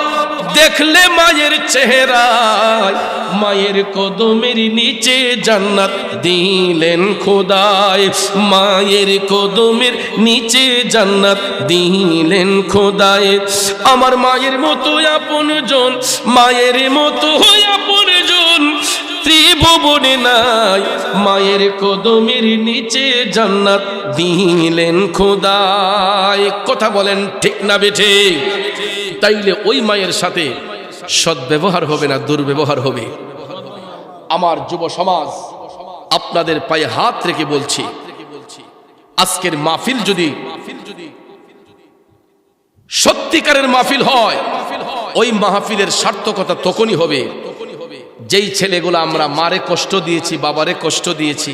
দেখলে মায়ের চেহারায়, মায়ের কদমের নিচে জান্নাত দিলেন খোদায়, মায়ের কদমের নিচে জান্নাত দিলেন খোদায়। আমার মায়ের মতো আপনজন, মায়ের মতো আপনজন ত্রিভুবনে নাই, মায়ের কদমের নিচে জান্নাত দিলেন খোদায়। কথা বলেন ঠিক না বেঠে? তাইলে ওই মায়ের সাথে সদ্ব্যবহার হবে না, দুর্ব্যবহার হবে। আমার যুব সমাজ, আপনাদের পায়ে হাত রেখে বলছি, আজকের মাহফিল যদি সত্যিকারের মাহফিল হয়, ওই মাহফিলের সার্থকতা তখনই হবে যেই ছেলেগুলো আমরা মারে কষ্ট দিয়েছি, বাবারে কষ্ট দিয়েছি,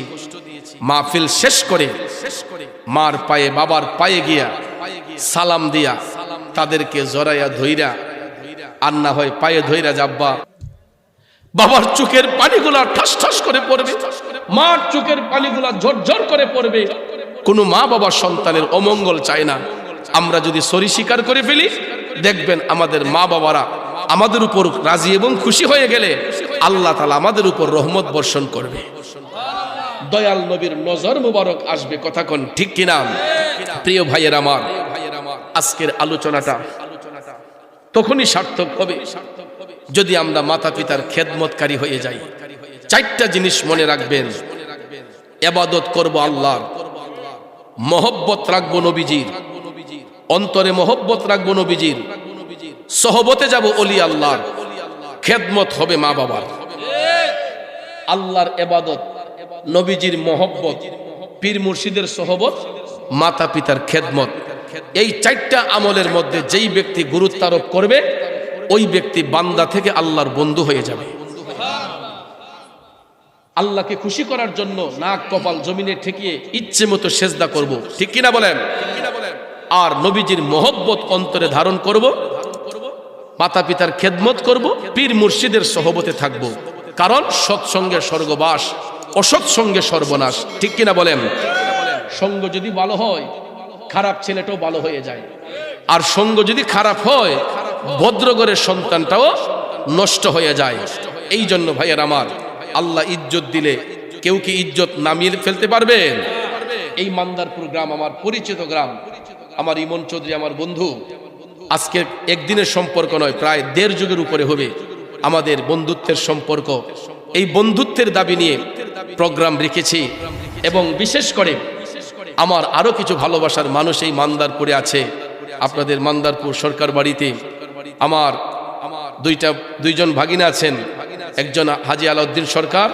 মাহফিল শেষ করে মার পায়ে বাবার পায়ে গিয়া সালাম দিয়া তাদেরকে জড়াইয়া ধইরা, আর না হয় পায়ে ধইরা যাব্বা, বাবার চোখের পানিগুলা ঠাস ঠাস করে পড়বে, মার চোখের পানিগুলা ঝরঝর করে পড়বে। কোনো মা বাবা সন্তানের অমঙ্গল চায় না। আমরা যদি সরি স্বীকার করে ফেলি, দেখবেন আমাদের মা বাবারা আমাদের উপর রাজি এবং খুশি হয়ে গেলে আল্লাহ তাআলা আমাদের উপর রহমত বর্ষণ করবে, দয়াল নবীর নজর মুবারক আসবে। কথা কোন ঠিক কিনা? প্রিয় ভাইয়ের আমার, আজকের আলোচনাটা তখনই সার্থক হবে যদি আমরা মাতা পিতার খেদমতকারী হয়ে যাই। চারটা জিনিস মনে রাখবেন। ইবাদত করব আল্লাহর, মহব্বত রাখবো নবীজির, অন্তরে মহব্বত রাখবো নবীজির, সহবতে যাব ওলি আল্লাহর, খেদমত হবে মা বাবার। আল্লাহর ইবাদত, নবীজির মহব্বত, পীর মুর্শিদের সহবত, মাতা পিতার খেদমত, এই চারটা আমলের মধ্যে যেই ব্যক্তি গুরুত্ব আরোপ করবে ওই ব্যক্তি বান্দা থেকে আল্লাহর বন্ধু হয়ে যাবে। আল্লাহকে খুশি করার জন্য নাক কপাল জমিনে ঠেকিয়ে ইচ্ছে মতো সেজদা করব, ঠিক কিনা বলেন? আর নবীজির মহব্বত অন্তরে ধারণ করব, মাতা পিতার খেদমত করব, পীর মুর্শিদের সহবতে থাকব। কারণ সৎসঙ্গে স্বর্গবাস, অসৎ সঙ্গে সর্বনাশ, ঠিক কিনা বলেন? সঙ্গ যদি ভালো হয় খারাপ ছেলেটাও ভালো হয়ে যায়, আর সঙ্গ যদি খারাপ হয় ভদ্রঘরের সন্তানটাও নষ্ট হয়ে যায়। এই জন্য ভাইয়ের আমার, আল্লাহ ইজ্জত দিলে কেউ কি ইজ্জত নামিয়ে ফেলতে পারবেন? এই মান্দারপুর গ্রাম আমার পরিচিত গ্রাম, আমার ইমন চৌধুরী আমার বন্ধু। আজকে একদিনের সম্পর্ক নয়, প্রায় 1.5 যুগের উপরে হবে আমাদের বন্ধুত্বের সম্পর্ক। এই বন্ধুত্বের দাবি নিয়ে প্রোগ্রাম রেখেছি, এবং বিশেষ করে আমার আরো কিছু ভালোবাসার মানুষ এই মান্দারপুরে আছে। আপনাদের মান্দারপুর সরকার বাড়িতে আমার দুইজন ভাগিনা আছেন, একজন হাজী আলাউদ্দিন সরকার,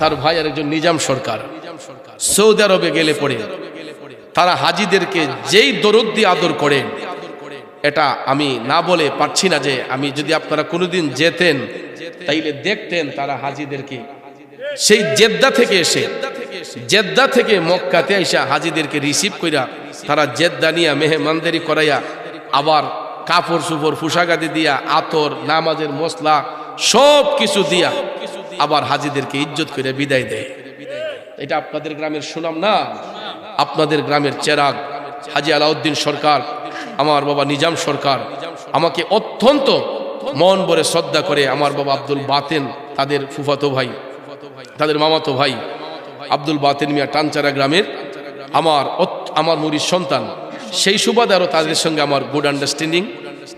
তার ভাই আর একজন নিজাম সরকার। সৌদি আরবে গেলে পড়ে তারা হাজীদেরকে যেই দরদ দিয়ে আদর করে, এটা আমি না বলে পারছি না। যে আমি যদি আপনারা কোনোদিন যেতেন তাইলে দেখতেন তারা হাজীদেরকে সেই জেদ্দা থেকে মক্কাতে আইসা হাজীদেরকে রিসিভ কইরা তারা জেদ্দা নিয়া মেহমানদারি করাইয়া, আবার কাপড় চোপড় পোশাকাদি দিয়া, আতর, নামাজের মশলা সব কিছু দিয়া আবার হাজীদেরকে ইজ্জত করে বিদায় দেয়। এটা আপনাদের গ্রামের সুনাম না? আপনাদের গ্রামের চেরাগ হাজী আলাউদ্দিন সরকার, আমার বাবা নিজাম সরকার আমাকে অত্যন্ত মন ভরে শ্রদ্ধা করে। আমার বাবা আব্দুল বাতেন, তাদের ফুফাতো ভাই, তাদের মামাতো ভাই আব্দুল বাতেন মিয়া টানচারা গ্রামের আমার মুরিদ সন্তান। সেই সুবাদে আরও তাদের সঙ্গে আমার গুড আন্ডারস্ট্যান্ডিং।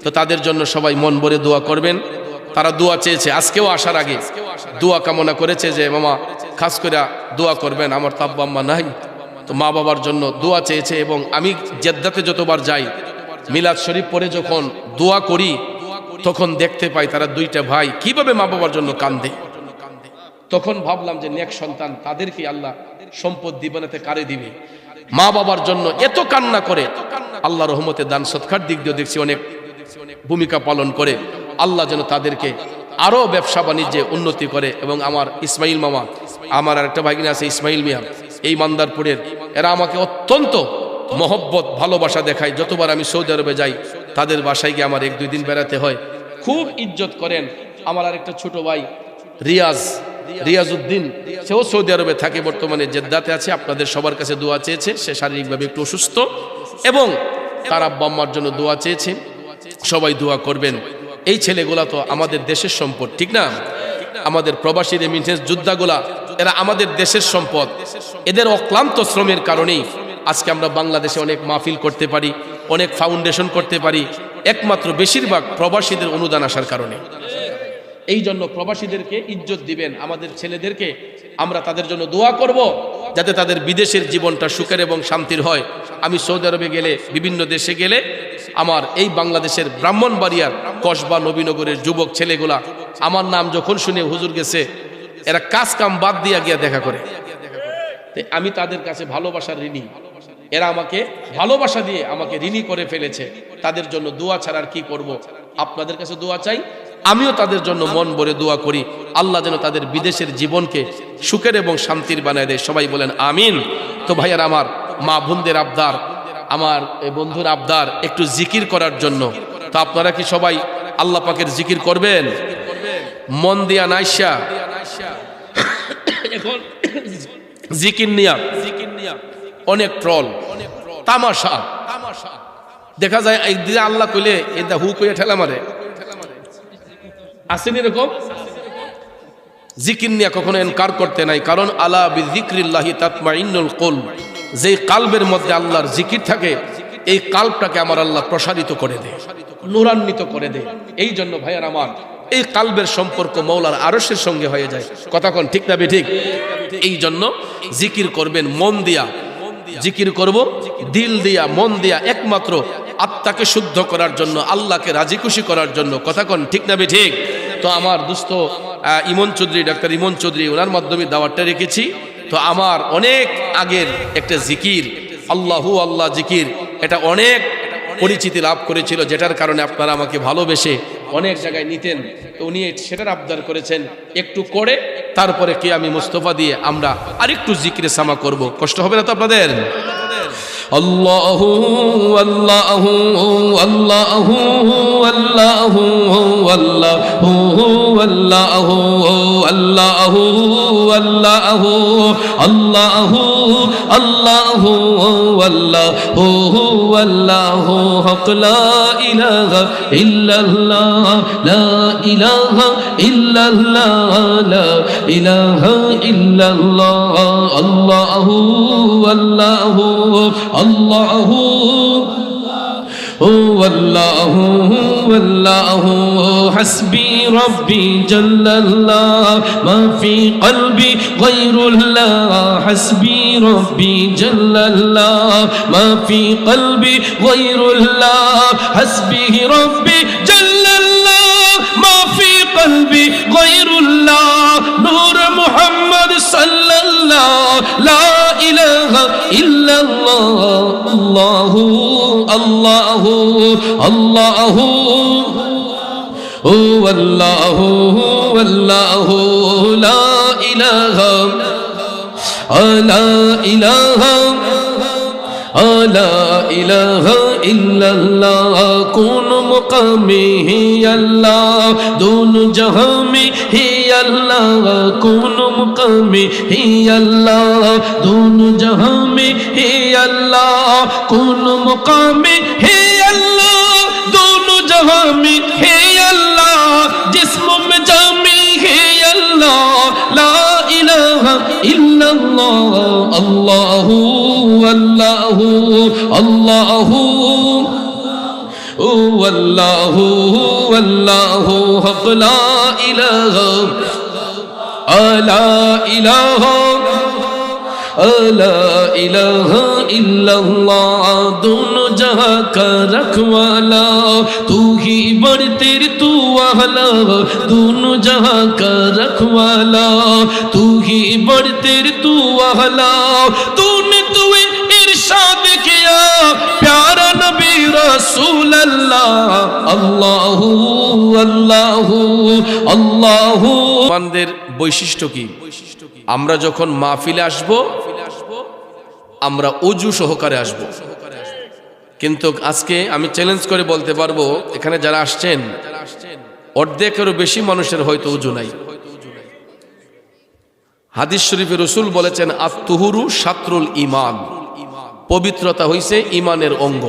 তো তাদের জন্য সবাই মন ভরে দোয়া করবেন। তারা দোয়া চেয়েছে, আজকেও আসার আগে দোয়া কামনা করেছে যে মামা খাস করে দোয়া করবেন, আমার তো আব্বা আম্মা নাই, তো মা বাবার জন্য দোয়া চেয়েছে। এবং আমি জেদ্দাতে যতবার যাই মিলাদ শরীফ পড়ে যখন দোয়া করি তখন দেখতে পাই তারা দুইটা ভাই কিভাবে মা বাবার জন্য কান্দে। তখন ভাবলাম যে নেক সন্তান তাদেরকে আল্লাহ সম্পদ দিবানাতে কারে দিবে। মা বাবার জন্য এত কান্না করে, আল্লাহ রহমতে দান সৎকার দিক দিয়ে দেখছি অনেক ভূমিকা পালন করে। আল্লাহ যেন তাদেরকে আরো ব্যবসা বাণিজ্যে উন্নতি করে। এবং আমার ইসমাইল মামা, আমার আরেকটা ভাগিনা আছে ইসমাইল মিয়া, এই মান্দারপুরের, এরা আমাকে অত্যন্ত মহব্বত ভালোবাসা দেখায়। যতবার আমি সৌদি আরবে যাই তাদের বাসায় গিয়ে আমার 1-2 দিন বেড়াতে হয়, খুব ইজ্জত করেন। আমার আরেকটা ছোট ভাই রিয়াজউদ্দিন, সেও সৌদি আরবে থাকে, বর্তমানে জেদ্দাতে আছে। আপনাদের সবার কাছে দোয়া চেয়েছে, সে শারীরিকভাবে একটু অসুস্থ, এবং তার আব্বা আম্মার জন্য দোয়া চেয়েছে। সবাই দোয়া করবেন। এই ছেলেগুলা তো আমাদের দেশের সম্পদ, ঠিক না? আমাদের প্রবাসী রেমিটেন্স যোদ্ধাগুলা, এরা আমাদের দেশের সম্পদ। এদের অক্লান্ত শ্রমের কারণেই আজকে আমরা বাংলাদেশে অনেক মাহফিল করতে পারি, অনেক ফাউন্ডেশন করতে পারি, একমাত্র বেশিরভাগ প্রবাসীদের অনুদান আসার কারণে। এই জন্য প্রবাসীদেরকে ইজ্জত দিবেন, আমাদের ছেলেদেরকে আমরা তাদের জন্য দোয়া করব যাতে তাদের বিদেশের জীবনটা সুখের এবং শান্তির হয়। আমি সৌদি আরবে গেলে, বিভিন্ন দেশে গেলে, আমার এই বাংলাদেশের ব্রাহ্মণবাড়িয়ার কসবা নবীনগরের যুবক ছেলেগুলা আমার নাম যখন শুনে হুজুর গেছে, এরা কাজ কাম বাদ দিয়া গিয়া দেখা করে। আমি তাদের কাছে ভালোবাসার ঋণী। এরা আমাকে ভালোবাসা দিয়ে আমাকে ঋণী করে ফেলেছে। তাদের জন্য দোয়া ছাড়া আর কি করব? আপনাদের কাছে দোয়া চাই, আমিও তাদের জন্য মন ভরে দোয়া করি, আল্লাহ যেন তাদের বিদেশের জীবনকে সুখের এবং শান্তির বানায় দেয়। সবাই বলেন আমিন। তো ভাইয়ার আমার, মা বোনদের আবদার, আমার বন্ধুর আবদার একটু জিকির করার জন্য। তো আপনারা কি সবাই আল্লাহ পাকের জিকির করবেন? মন দিয়া নাইশা এখন জিকির নিয়া অনেক ট্রল, তামাশা দেখা যায়। একদিকে আল্লাহ কইলে এটা হু কইয়া ঠেলা মারে, আসেন এরকম। জিকির নিয়া কখনো এনকার করতে নাই, কারণ আলা বিযিকরিল্লাহি তাতমাইন্নুল কুলব, যেই কালবের মধ্যে আল্লাহর জিকির থাকে এই কালবটাকে আমার আল্লাহ প্রসারিত করে দেয়, নূরান্বিত করে দেয়। এই জন্য ভাইয়ার আমার, এই কালবের সম্পর্ক মৌলার আরশের সঙ্গে হয়ে যায়। কথা কোন ঠিক না বেঠিক? এই জন্য জিকির করবেন মন দিয়া, জিকির করব দিল দিয়া, মন দিয়া, একমাত্র আত্মাকে শুদ্ধ করার জন্য, আল্লাহকে রাজি খুশি করার জন্য। কথা কোন ঠিক না বেঠিক? তো আমার দোস্ত ইমন চৌধুরী, ডাক্তার ইমন চৌধুরী, ওনার মাধ্যমে দাওয়াতটা রেখেছি। তো আমার অনেক আগের একটা জিকির, আল্লাহু আল্লাহ জিকির, এটা অনেক পরিচিতি লাভ করেছিল, যেটার কারণে আপনারা আমাকে ভালোবেসে অনেক জায়গায় নিতেন। তো উনি সেটার আবদার করেছেন, একটু করে তারপরে কে আমি মুস্তফা দিয়ে আমরা আরেকটু জিকিরে সামা করব। কষ্ট হবে না তো আপনাদের? আল্লাহু আল্লাহু আল্লাহু আল্লাহু আল্লাহু আল্লাহু আল্লাহু আল্লাহু আল্লাহু আল্লাহু আল্লাহু আল্লাহু হক লা ইলাহা ইল্লাল্লাহ লা ইলাহা ইল্লাল্লাহ লা ইলাহা ইল্লাল্লাহ আল্লাহু আল্লাহু আল্লাহু والله والله حسبي ربي جل الله ما في قلبي غير الله حسبي ربي جل الله ما في قلبي غير الله حسبي ربي جل الله ما في قلبي غير الله نور محمد صلى الله لا إله إلا الله الله الله الله والله والله لا إله لا إله لا إله إلا الله كون مقامي هي الله دون جهامي هي الله كون مقامي هي الله دون جهامي هي الله كون مقامي هي الله دون جهامي هي الله جسم میں جامی هي الله لا إله إلا الله الله والله الله والله والله حق لا إله لا إله لا إله إلا الله दोनों जहां का रखवाला तू ही बढ़तिर तू वाला दोनों जहां का रखवाला तू ही बढ़तिर तू वाला तूने तुए इरशाद किया प्यारा नबी रसूल अल्लाह अल्लाहु अल्लाहु अल्लाहु আমাদের বৈশিষ্ট্য কি? আমরা যখন মাহফিলে আসব আমরা ওযু সহকারে আসব। কিন্তু আজকে আমি চ্যালেঞ্জ করে বলতে পারবো এখানে যারা আসছেন অর্ধেকেরও বেশি মানুষের হয়তো ওযু নাই। হাদিস শরীফে রাসূল বলেছেন আত-তুহুরু শাতরুল ঈমান, পবিত্রতা হইছে ঈমানের অঙ্গ।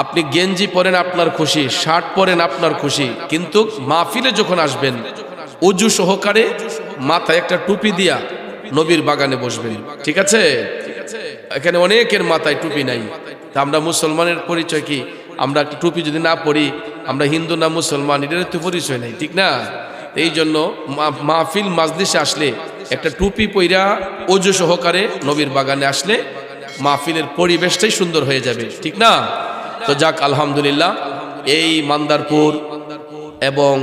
আপনি গেঞ্জি পরেন আপনার খুশি, শার্ট পরেন আপনার খুশি, কিন্তু মাহফিলে যখন আসবেন ওযু সহকারে মাথায় একটা টুপি দিয়া নবীর বাগানে বসবেন। ঠিক আছে? এখানে অনেকের মাথায় টুপি নাই। তা আমরা মুসলমানের পরিচয় কি? আমরা একটা টুপি যদি না পরি আমরা হিন্দু না মুসলমান, এটার তো পরিচয় নাই, ঠিক না? এই জন্য মাহফিল মাজলিসে আসলে একটা টুপি পইরা ওযু সহকারে নবীর বাগানে আসলে মাহফিলের পরিবেশটাই সুন্দর হয়ে যাবে, ঠিক না? তো যাক, আলহামদুলিল্লাহ, এই মান্দারপুর এবং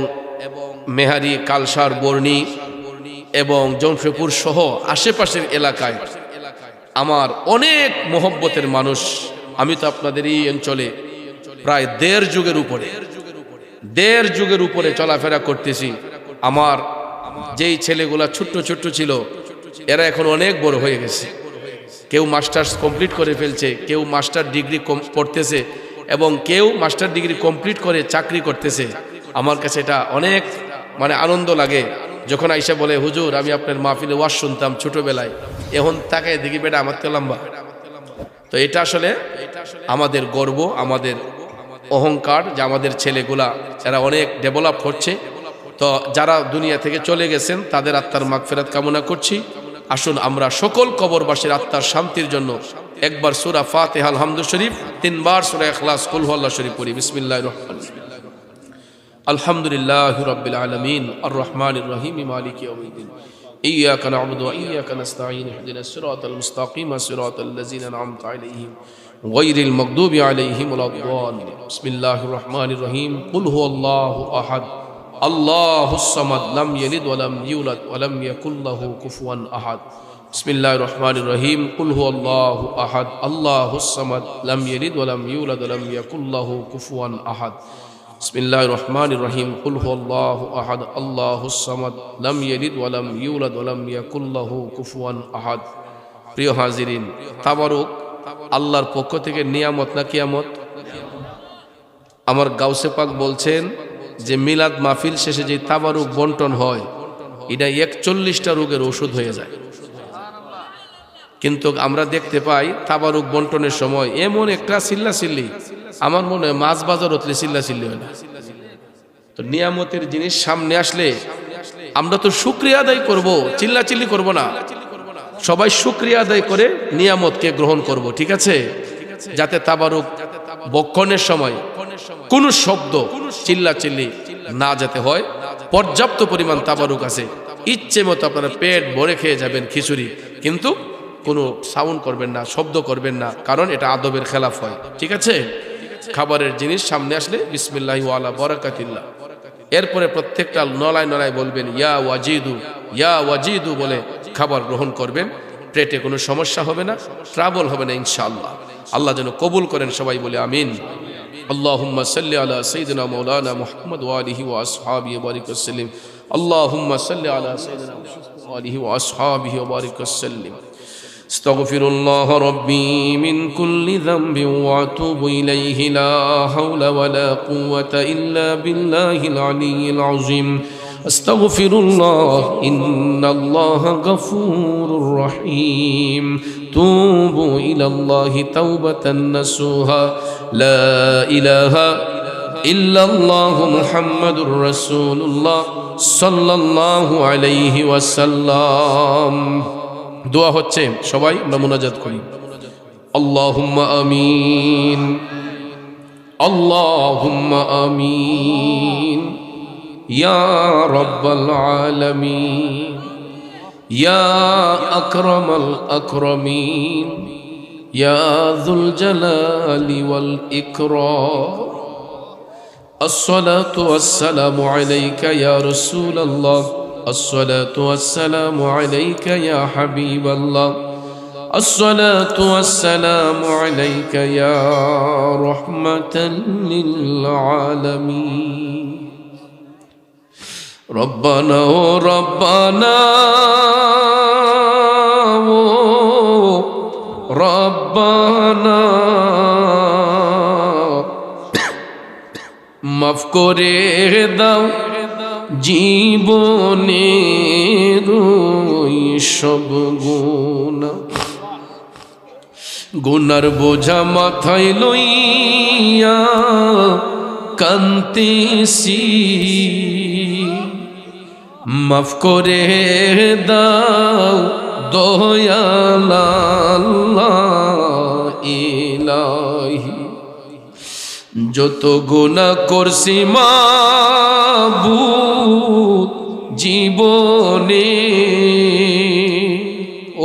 মেহারি, কালসার, বর্ণী এবং জমশেদপুর সহ আশেপাশের এলাকায় আমার অনেক মোহব্বতের মানুষ। আমি তো আপনাদের এই অঞ্চলে প্রায় 1.5 যুগের উপরে দেড় যুগের উপরে চলাফেরা করতেছি। আমার যেই ছেলেগুলা ছোট্ট ছোট্ট ছিল এরা এখন অনেক বড় হয়ে গেছে। কেউ মাস্টার্স কমপ্লিট করে ফেলছে, কেউ মাস্টার ডিগ্রি পড়তেছে এবং কেউ মাস্টার ডিগ্রি কমপ্লিট করে চাকরি করতেছে। আমার কাছে এটা অনেক আনন্দ লাগে যখন আইসা বলে, হুজুর আমি আপনার মাহফিলে ওয়াজ শুনতাম ছোটবেলায়, এখন তাকে দেখি বেটা আমার তো লম্বা। তো এটা আসলে আমাদের গর্ব, আমাদের অহংকার যে আমাদের ছেলেগুলা এরা অনেক ডেভেলপ হচ্ছে। তো যারা দুনিয়া থেকে চলে গেছেন তাদের আত্মার মাগফিরাত কামনা করছি। আসুন আমরা সকল কবরবাসীর আত্মার শান্তির জন্য একবার সূরা ফাতিহা আলহামদু শরীফ, তিনবার সূরা ইখলাস কুল হুয়াল্লাহু শরীফ পড়ি। বিসমিল্লাহির রহমানির রহিম। আলহামদুলিল্লাহি রাব্বিল আলামিন আর রহমানির রহিম মালিকি ইয়াউমিদ্দিন। ইয়্যাকা না'বুদু ওয়া ইয়্যাকা নাস্তাঈন ইহদিনাস সিরাতাল মুস্তাকিম সিরাতাল লাযিনা আন'আমতা আলাইহিম গায়রিল মাগদুবি আলাইহিম ওয়ালাদ-দাল্লিন। বিসমিল্লাহির রহমানির রহিম। কুল হুয়াল্লাহু আহাদ আল্লাহুস সামাদ লাম ইয়ালিদ ওয়া লাম ইউলাদ ওয়া লাম ইয়াকুল লাহু কুফুয়ান আহাদ। বিসমিল্লাহির রহমানির রহিম। কুল হুয়াল্লাহু আহাদ আল্লাহুস সামাদ লাম ইয়ালিদ ওয়া লাম ইউলাদ ওয়া লাম ইয়াকুল লাহু কুফুয়ান আহাদ। বিসমিল্লাহির রহমানির রহিম। কুল হুয়াল্লাহু আহাদ আল্লাহুস সামাদ লাম ইয়ালিদ ওয়া লাম ইউলাদ ওয়া লাম ইয়াকুল লাহু কুফুয়ান আহাদ। প্রিয় হাজিরিন, তাবারুক আল্লাহর পক্ষ থেকে নিয়ামত না কিয়ামত? আমার গাউসে পাক বলছেন যে মিলাদ মাহফিল শেষে যে তাবারুক বন্টন হয় এটা 41টা রোগের ওষুধ হয়ে যায়। কিন্তু আমরা দেখতে পাই তাবারুক বন্টনের সময় এমন একটা চিল্লাচিল্লি, আমার মনে হয় মাছ বাজার হতলে চিল্লাচিল্লি হয় না। তো নিয়ামতের জিনিস সামনে আসলে আমরা তো শুকরিয়া আদায় করব, চিল্লাচিল্লি করব না। সবাই শুকরিয়া আদায় করে নিয়ামতকে গ্রহণ করব, ঠিক আছে? যাতে তাবারুক বক্ষণের সময় কোনো শব্দ চিল্লাচিল্লি না যেতে হয়। পর্যাপ্ত পরিমাণ তাবারুক আছে, ইচ্ছে মতো আপনারা পেট ভরে খেয়ে যাবেন খিচুড়ি, কিন্তু কোনো সাউন্ড করবেন না, শব্দ করবেন না, কারণ এটা আদবের খেলাফ হয়, ঠিক আছে? খাবারের জিনিস সামনে আসলে বিসমিল্লাহি ওয়া আলা বারাকাতিল্লাহ, এরপরে প্রত্যেকটা নলায় নলায় বলবেন ইয়া ওয়াজিদু, ইয়া ওয়াজিদু বলে খাবার গ্রহণ করবেন। পেটে কোনো সমস্যা হবে না, ট্রাবল হবে না ইনশাআল্লাহ। আল্লাহ যেন কবুল করেন, সবাই বলে আমিন। আল্লাহুম্মা সাল্লি আলা সাইয়্যিদিনা মাওলানা মুহাম্মদ ওয়া আলিহি ওয়া আসহাবিহি ওয়া বারিক ওয়াসাল্লিম। আল্লাহুম্মা সাল্লি আলা সাইয়্যিদিনা মুহাম্মদ ওয়া আলিহি ওয়া আসহাবিহি ওয়া বারিক ওয়াসাল্লিম। আস্তাগফিরুল্লাহ রাব্বি মিন কুল্লি যামবিন ওয়া আতুবু ইলাইহি লা হাওলা ওয়া লা কুওয়াতা ইল্লা বিল্লাহিল আলিয়্যিল আযীম। আস্তাগফিরুল্লাহ ইন্নাল্লাহা গফুরুর রহিম। তুবু ইলাল্লাহি তাওবাতান নাসুহা লা ইলাহা ইল্লাল্লাহু মুহাম্মাদুর রাসূলুল্লাহ সাল্লাল্লাহু আলাইহি ওয়াসাল্লাম। দোয়া হচ্ছে, সবাই আমরা মুনাজাত করি। আল্লাহুম্মা আমিন, আল্লাহুম্মা আমিন ইয়া রাব্বাল আলামিন ইয়া আকরামাল আকরামিন ইয়া যুল জালালি ওয়াল ইকরাম। আসসালাতু ওয়াসসালামু আলাইকা ইয়া রাসূলুল্লাহ, আসসালাতু ওয়াসসালামু আলাইকা ইয়া হাবিবাল্লাহ, আসসালাতু ওয়াসসালামু আলাইকা ইয়া রাহমাতাল লিল আলামিন। রব্বানা ও রব্বানা ও রব্বানা, মাফ করে দাও জীবনের সব গুনার বোঝা মাথায় লইয়া কান্তেছি, মাফ করে দাও দয়াল আল্লাহ ইলাহি। যত গুনাহ করছি মাবুদ জীবনে,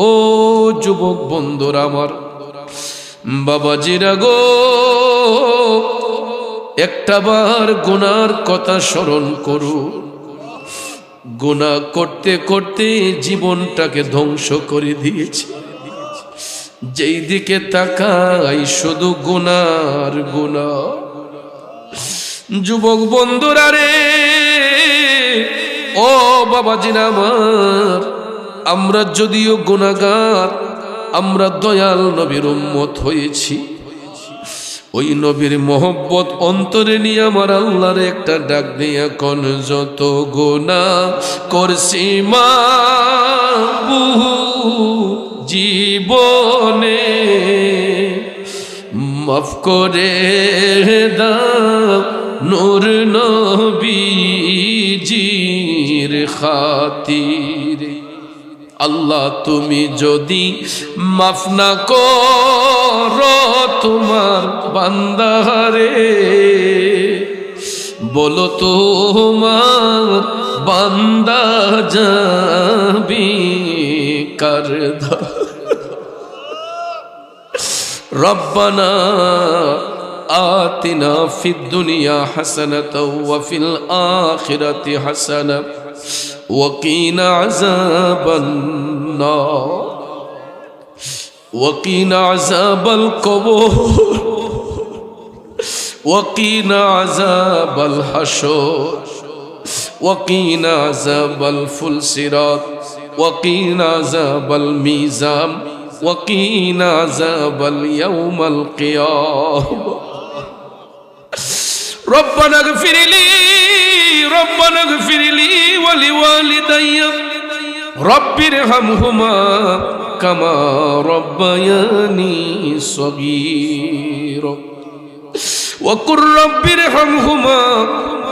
ও যুবক বন্ধুরা আমার, বাবাজিরা গো, একটাবার গুনার কথা স্মরণ করু। গুনাহ করতে করতে জীবনটাকে ধ্বংস করে দিয়েছে। যেই দিকে তাকাই শুধু গুনার গুনাহ। যুবক বন্ধুরা রে, ও বাবাজিরা আমার, আমরা যদিও গুনাহগার, আমরা দয়াল নবীর উম্মত হয়েছি। ওই নবীর মোহব্বত অন্তরে নিয়ে আমার আল্লাহর একটা ডাক দিয়া কোন যত গুনাহ করছি বহু জীবনে, মাফ করে দাও নূর নবীজির খাতিরে। আল্লাহ তুমি যদি মাফ না করো তোমার বান্দারে, বলো তোমার বান্দা যাবি কার ধার। রব্বানা আতিনা ফিদ দুনিয়া হাসানাতাও ওয়া ফিল আখিরাতি হাসানাহ وقنا عذاب النار وقنا عذاب القبور وقنا عذاب الحشر وقنا عذاب الفلسرات وقنا عذاب الميزان وقنا عذاب اليوم القيامة. ربنا اغفر لي ربنا اغفر لي ولوالدي رب ارحمهما كما ربياني صغيرا وقل رب ارحمهما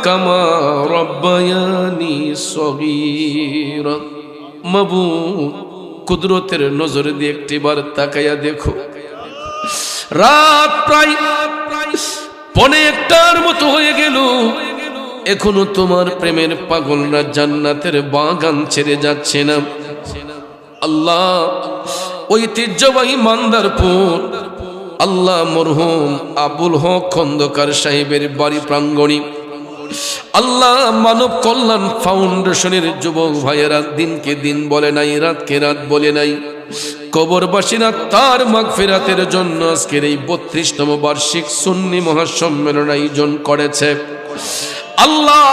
كما ربياني صغيرا. মাবুদ, কুদরতের নজর দিয়ে একটিবার তাকায়া দেখো, রাত প্রায় 1:15টার মতো হয়ে গেল, এখনো তোমার প্রেমের পাগলরা জান্নাতের বাগান ছেড়ে যাচ্ছে না। আল্লাহ, ঐতিহ্যবাহী মান্দারপুর, আল্লাহ মরহুম আবুল হক খন্দকার সাহেবের বাড়ি প্রাঙ্গণে আল্লাহ মানব কল্যাণ ফাউন্ডেশনের যুবক ভাইয়েরা দিনকে দিন বলে নাই, রাতকে রাত বলে নাই, কবরবাসীরা তার মাগফিরাতের জন্য আজকের এই 32তম বার্ষিক সুন্নি মহাসম্মেলন আয়োজন করেছে। আল্লাহ,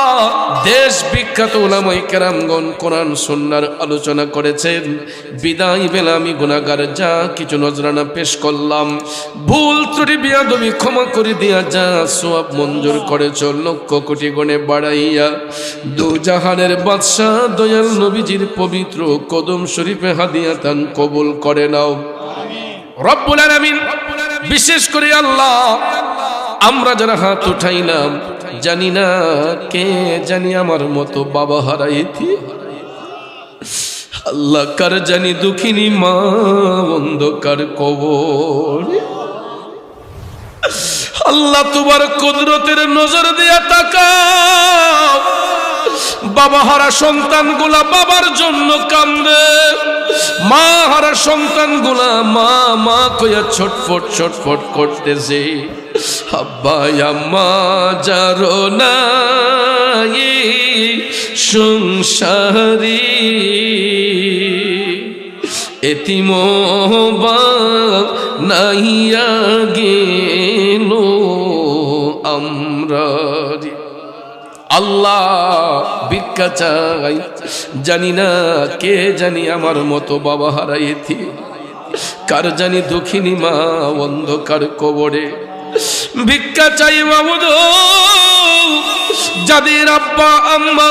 দেশ বিখ্যাত উলামায়ে কেরামগণ কোরআন সুন্নাহর আলোচনা করেছেন। বিদায় বেলা আমি গুনাহগার যা কিছু নজরানা পেশ করলাম, ভুল ত্রুটি বিয়াদবি ক্ষমা করে দিয়া যা সওয়াব মঞ্জুর করেছ লক্ষ কোটি গুণে বাড়াইয়া দু জাহানের বাদশাহ দয়াল নবীজির পবিত্র কদম শরীফে হাদিয়াতান কবুল করে নাও রব্বুল আলামিন। বিশেষ করে আল্লাহ, আমরা যারা হাত উঠাইলাম, জানি না কে জানি আমার মতো বাবা হারাইতি, আল্লাহ কার জানি দুঃখিনী মা অন্ধকার কবর। আল্লাহ তোমার কুদরতের নজর দিয়া তাকাও, বাবা হারা সন্তান গুলা বাবার জন্য কান্দে, মা হারা সন্তান গুলা মা মা কইয়া ছটফট ছটফট করতেছে। আব্বা আম্মা যারো নাই সংসারী, এতিম নাইয়া গেল আমরা। আল্লাহ ভিক্ষা চাই, জানি না কে জানি আমার মতো বাবা হারাইতি, কার জানি দুঃখিনী মা অন্ধকার কবরে। ভিক্ষা চাই মাবুদ, যাদের আব্বা আম্মা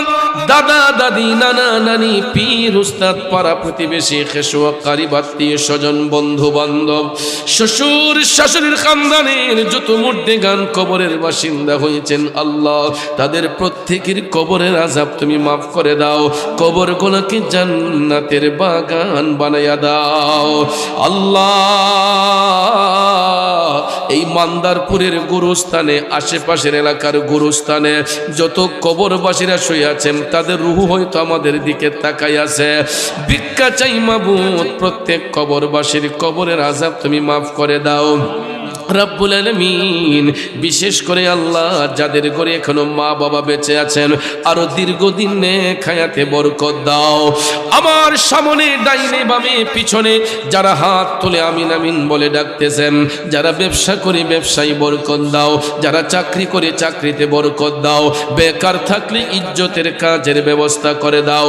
দাদা দাদি নানা নানি পীর উস্তাদ পাড়া প্রতিবেশী খেসোয়া কারিব আত্মীয় স্বজন বন্ধু বান্ধব শ্বশুর শাশুড়ির খানদানের যত মুর্দেগান কবরের বাসিন্দা হয়েছেন, আল্লাহ তাদের প্রত্যেকের কবরের আযাব তুমি মাফ করে দাও, কবর গুলোকে জান্নাতের বাগান বানায়া দাও। আল্লাহ, এই মান্দারপুরের গুরুস্থানে আশেপাশের এলাকার গুরুস্থানে যত কবরবাসীরা শুয়ে আছেন, তাদের রূহ হয়তো আমাদের দিকে তাকাই আছে। ভিক্ষা চাই মাবুদ, প্রত্যেক কবরবাসীর কবরের আযাব তুমি মাফ করে দাও। রব্বুল আলামিন বিশেষ করে আল্লাহ যাদের ঘরে এখনো মা বাবা বেঁচে আছেন আরো দীর্ঘদিন নেক হায়াতে বরকত দাও। আমার সামনে ডাইনে বামে পিছনে যারা হাত তুলে আমিন আমিন বলে ডাকতেছেন, যারা ব্যবসা করে ব্যবসায় বরকত দাও, যারা চাকরি করে চাকরিতে বরকত দাও, বেকার থাকলে ইজ্জতের কাজের ব্যবস্থা করে দাও।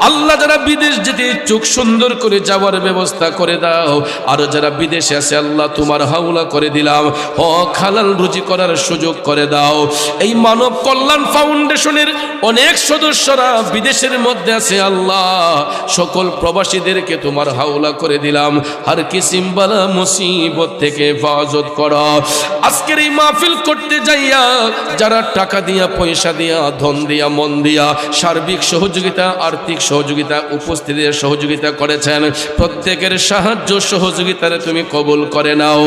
আল্লাহ যারা বিদেশ যেতে ইচ্ছুক সুন্দর করে যাওয়ার ব্যবস্থা করে দাও। আর যারা বিদেশে আছে আল্লাহ তোমার হাওলা করে দিলাম, হক হালাল রুজি করার সুযোগ করে দাও। এই মানব কল্যাণ ফাউন্ডেশনের অনেক সদস্যরা বিদেশের মধ্যে আছে আল্লাহ, সকল প্রবাসীদেরকে তোমার হাওলা করে দিলাম, আর কিসিম বালা মুসিবত থেকে হেফাজত করো। আজকের এই মাহফিল করতে যাইয়া যারা টাকা দিয়া পয়সা দিয়া ধন দিয়া মন দিয়া সার্বিক সহযোগিতা আর্থিক সহযোগিতা উপস্থিতির সহযোগিতা করেছেন, প্রত্যেকের সাহায্য সহযোগিতারে তুমি কবুল করে নাও।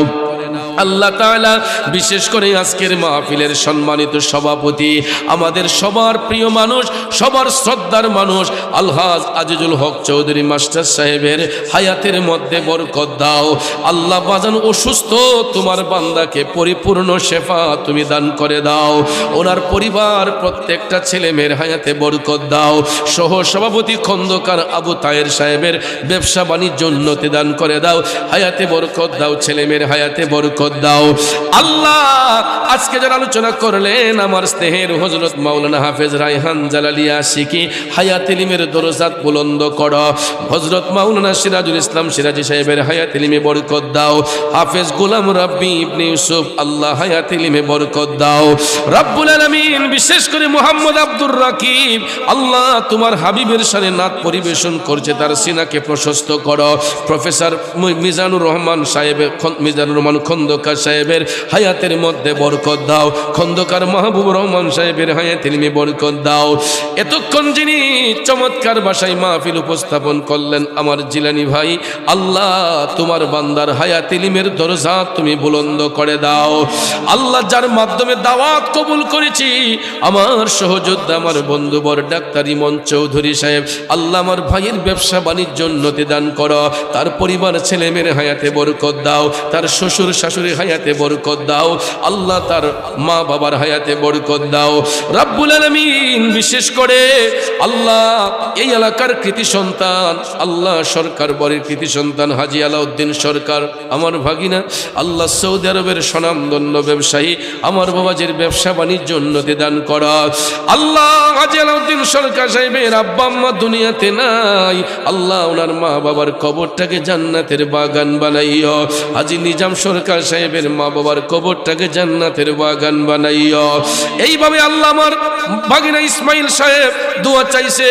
আল্লাহ তাআলা বিশেষ করে আজকের মাহফিলের সম্মানিত সভাপতি, আমাদের সবার প্রিয় মানুষ, সবার শ্রদ্ধার মানুষ আলহাজ আজিজুল হক চৌধুরী মাস্টার সাহেবের হায়াতের মধ্যে বরকত দাও। আল্লাহ বাজান অসুস্থ তোমার বান্দাকে পরিপূর্ণ শেফা তুমি দান করে দাও। ওনার পরিবার প্রত্যেকটা ছেলে মেয়ের হায়াতে বরকত দাও। সহ সভাপতি খন্দকার আবু তায়ের সাহেবের ব্যবসা বাণিজ্য উন্নতি দান করে দাও, হায়াতে বরকত দাও, ছেলে মেয়ের হায়াতে বরকত দাও। আল্লাহ আজকে যারা আলোচনা করলেন আমার স্নেহের হযরত মাওলানা হাফেজ রায়হান জালালি আশিকি হায়াত ইলমের দরজাত বুলন্দ করো। হযরত মাওলানা সিরাজুল ইসলাম সিরাজি সাহেবের হায়াত ইলমে বরকত দাও। হাফেজ গোলাম রাব্বি ইবনে ইউসুফ আল্লাহ হায়াত ইলমে বরকত দাও। রব্বুল আলামিন বিশেষ করে মুহাম্মদ আব্দুর রাকিব আল্লাহ তোমার হাবিবের শানে নাত পরিবেশন করছে, তার সিনাকে প্রশস্ত করো। প্রফেসর মিজানুর রহমান সাহেব মিজানুর রহমান খন্দকার সাহেবের হায়াতের মধ্যে বরকত দাও। খন্দকার মাহবুব রহমান সাহেবের হায়াত ইলমে বরকত দাও। এতক্ষণ যিনি চমৎকার ভাষায় মাহফিল উপস্থাপন করলেন আমার জিলানী ভাই, আল্লাহ তোমার বান্দার হায়াত ইলমের দরজা তুমি বুলন্দ করে দাও। আল্লাহ যার মাধ্যমে দাওয়াত কবুল করেছি আমার সহযোদ্ধা আমার বন্ধুবর ডাক্তার ইমন চৌধুরী সাহেব, আল্লাহ আমার ভাইয়ের ব্যবসা বাণিজ্য উন্নতি দান করো, তার পরিবার ছেলে মেয়ের হায়াতে বরকত দাও, তার শ্বশুর শাশুড়ি হায়াতে বরকত দাও, আল্লাহ তার মা বাবার হায়াতে বরকত দাও। রব্বুল আলামিন বিশেষ করে আল্লাহ এই এলাকার কৃতি সন্তান আল্লাহ সরকার বাড়ির কৃতি সন্তান হাজী আলাউদ্দিন সরকার আমার ভাগিনা আল্লাহ সৌদি আরবের স্বনামধন্য ব্যবসায়ী আমার বাবাজির ব্যবসা বাণিজ্য উন্নতি দান করা। আল্লাহ হাজী আলাউদ্দিন সরকার সাহেবের আব্বা আম্মা দুনিয়াতে নাই, আল্লাহ ওনার মা বাবার কবরটাকে জান্নাতের বাগান বানাইও। হাজী নিজাম সরকার সাহেবের মা বাবার কবরটাকে জান্নাতের বাগান বানাইও। এইভাবে আল্লাহ আমার ভাগিনা ইসমাইল সাহেব দোয়া চাইছে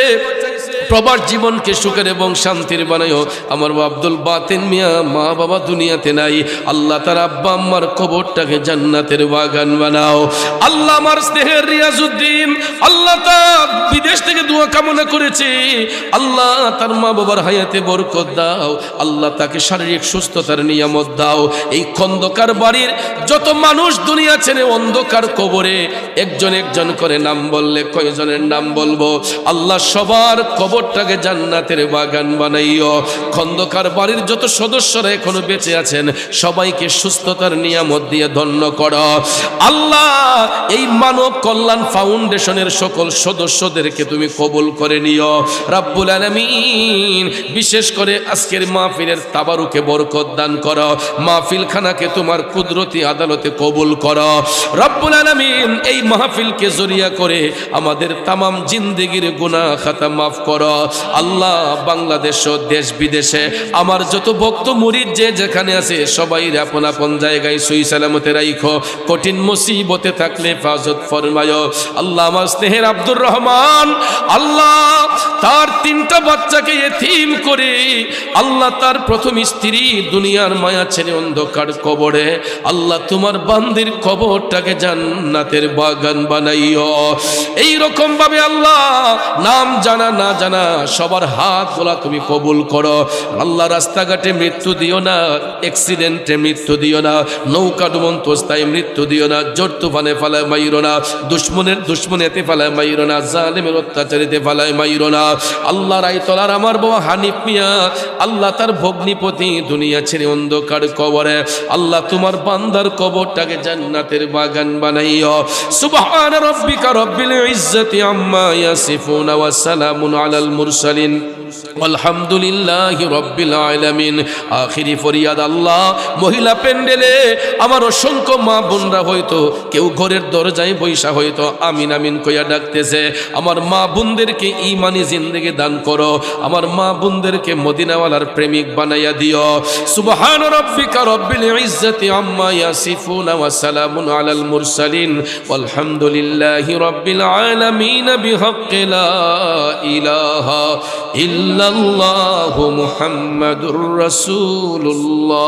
প্রবাস জীবনকে সুখের এবং শান্তির বানাইও। আমার আব্দুল বাতেন মিয়া মা বাবা দুনিয়াতে নাই, আল্লাহ তার আব্বা আম্মার কবরটাকে জান্নাতের বাগান বানাও। আল্লাহ আমার স্নেহের রিয়াজউদ্দিন আল্লাহ তার বিদেশ থেকে দোয়া কামনা করেছে, আল্লাহ তার মা বাবার হায়াতে বরকত দাও, আল্লাহ তাকে শারীরিক সুস্থতার নিয়ামত দাও। এই খন্দকার বাড়ির যত মানুষ দুনিয়া ছেড়ে অন্ধকার কবরে একজন একজন করে নাম বললে কয়জনের নাম বলবো, আল্লাহ সবার কবরটাকে জান্নাতের বাগান বানাইও। খন্দকার বাড়ির যত সদস্যরা এখনো বেঁচে আছেন সবাইকে সুস্থতার নিয়ামত দিয়ে ধন্য করো। আল্লাহ এই মানব কল্যাণ ফাউন্ডেশনের সকল সদস্যদেরকে তুমি কবুল করে নিও রব্বুল আলামিন। বিশেষ করে আজকের মাহফিলের তাবারুকে বরকত দান করো, মাহফিল খানাকে তোমার কুদরতি আদালতে কবুল করো রব্বুল আলামিন। এই মাহফিলকে জরিয়া করে আমাদের তামাম জিন্দেগির গুনাহ খাতা মাফ করো আল্লাহ। বাংলাদেশ ও দেশ বিদেশে আমার যত ভক্ত মুরিদ যে যেখানে আছে সবাই আপন আপন জায়গায় সহি সালামতে রাখো, কঠিন মুসিবতে থাকলে হেফাজত ফরমায়ো আল্লাহ। আমার স্নেহের আব্দুর রহমান আল্লাহ তার 3টা বাচ্চাকে এতিম করে আল্লাহ তার প্রথম স্ত্রী দুনিয়ার মায়া ছেড়ে অন্ধকার কবরে, আল্লাহ তোমার বান্দির কবরটাকে জান্নাতের বাগান বানাইও। এই রকম ভাবে আল্লাহ নাম জানা না জানা না, সবার হাত গোলা তুমি কবুল করো আল্লাহ। রাস্তাঘাটে মৃত্যু দিও না, অ্যাক্সিডেন্টে মৃত্যু দিও না, নৌকা ডুবন্তস্থায় মৃত্যু দিও না, ঝড় তুফানে ফালায় মাইরো না, দুশ্মনেতে ফালায় মাইরো না, জালেমের অত্যাচারিতে ফালায় মাইরো না আল্লাহ। রাইতলার আমার বাবা হানিফ মিয়া আল্লাহ তার ভগ্নিপতি দুনিয়া ছেড়ে অন্ধকার কবরে, আল্লাহ তোমার বান্দার কবরটাকে জান্নাতের বাগান বানাইও। সুবহান রাব্বিকা রব্বিল ইজ্জাতি আম্মা ইয়াসিফুন ওয়া সালামুন আলাল মুরসালিন আলহামদুলিল্লাহি রব্বিল আলামিন। আখিরি ফরিয়াদ আল্লাহ, মহিলা প্যান্ডেলে আমার অসংখ্য মা বোনরা হয়তো কেউ ঘরের দরজায় বৈশা হয়তো আমিন আমিন কইয়া ডাকতেছে, আমার মা বোনদেরকে ঈমানি জিন্দেগি দান করো, আমার মা বোনদেরকে মদিনাওয়ালার প্রেমিক বানাইয়া দিও। সুবহান রাব্বিকা রব্বিল ইজ্জাতি আম্মা ইয়াসিফুন ওয়া সালামুন আলাল মুরসালিন আলহামদুলিল্লাহি রব্বিল আলামিন বিহাক্কি লা ইলাহা ইল্লাল্লাহু মুহাম্মাদুর রাসূলুল্লাহ।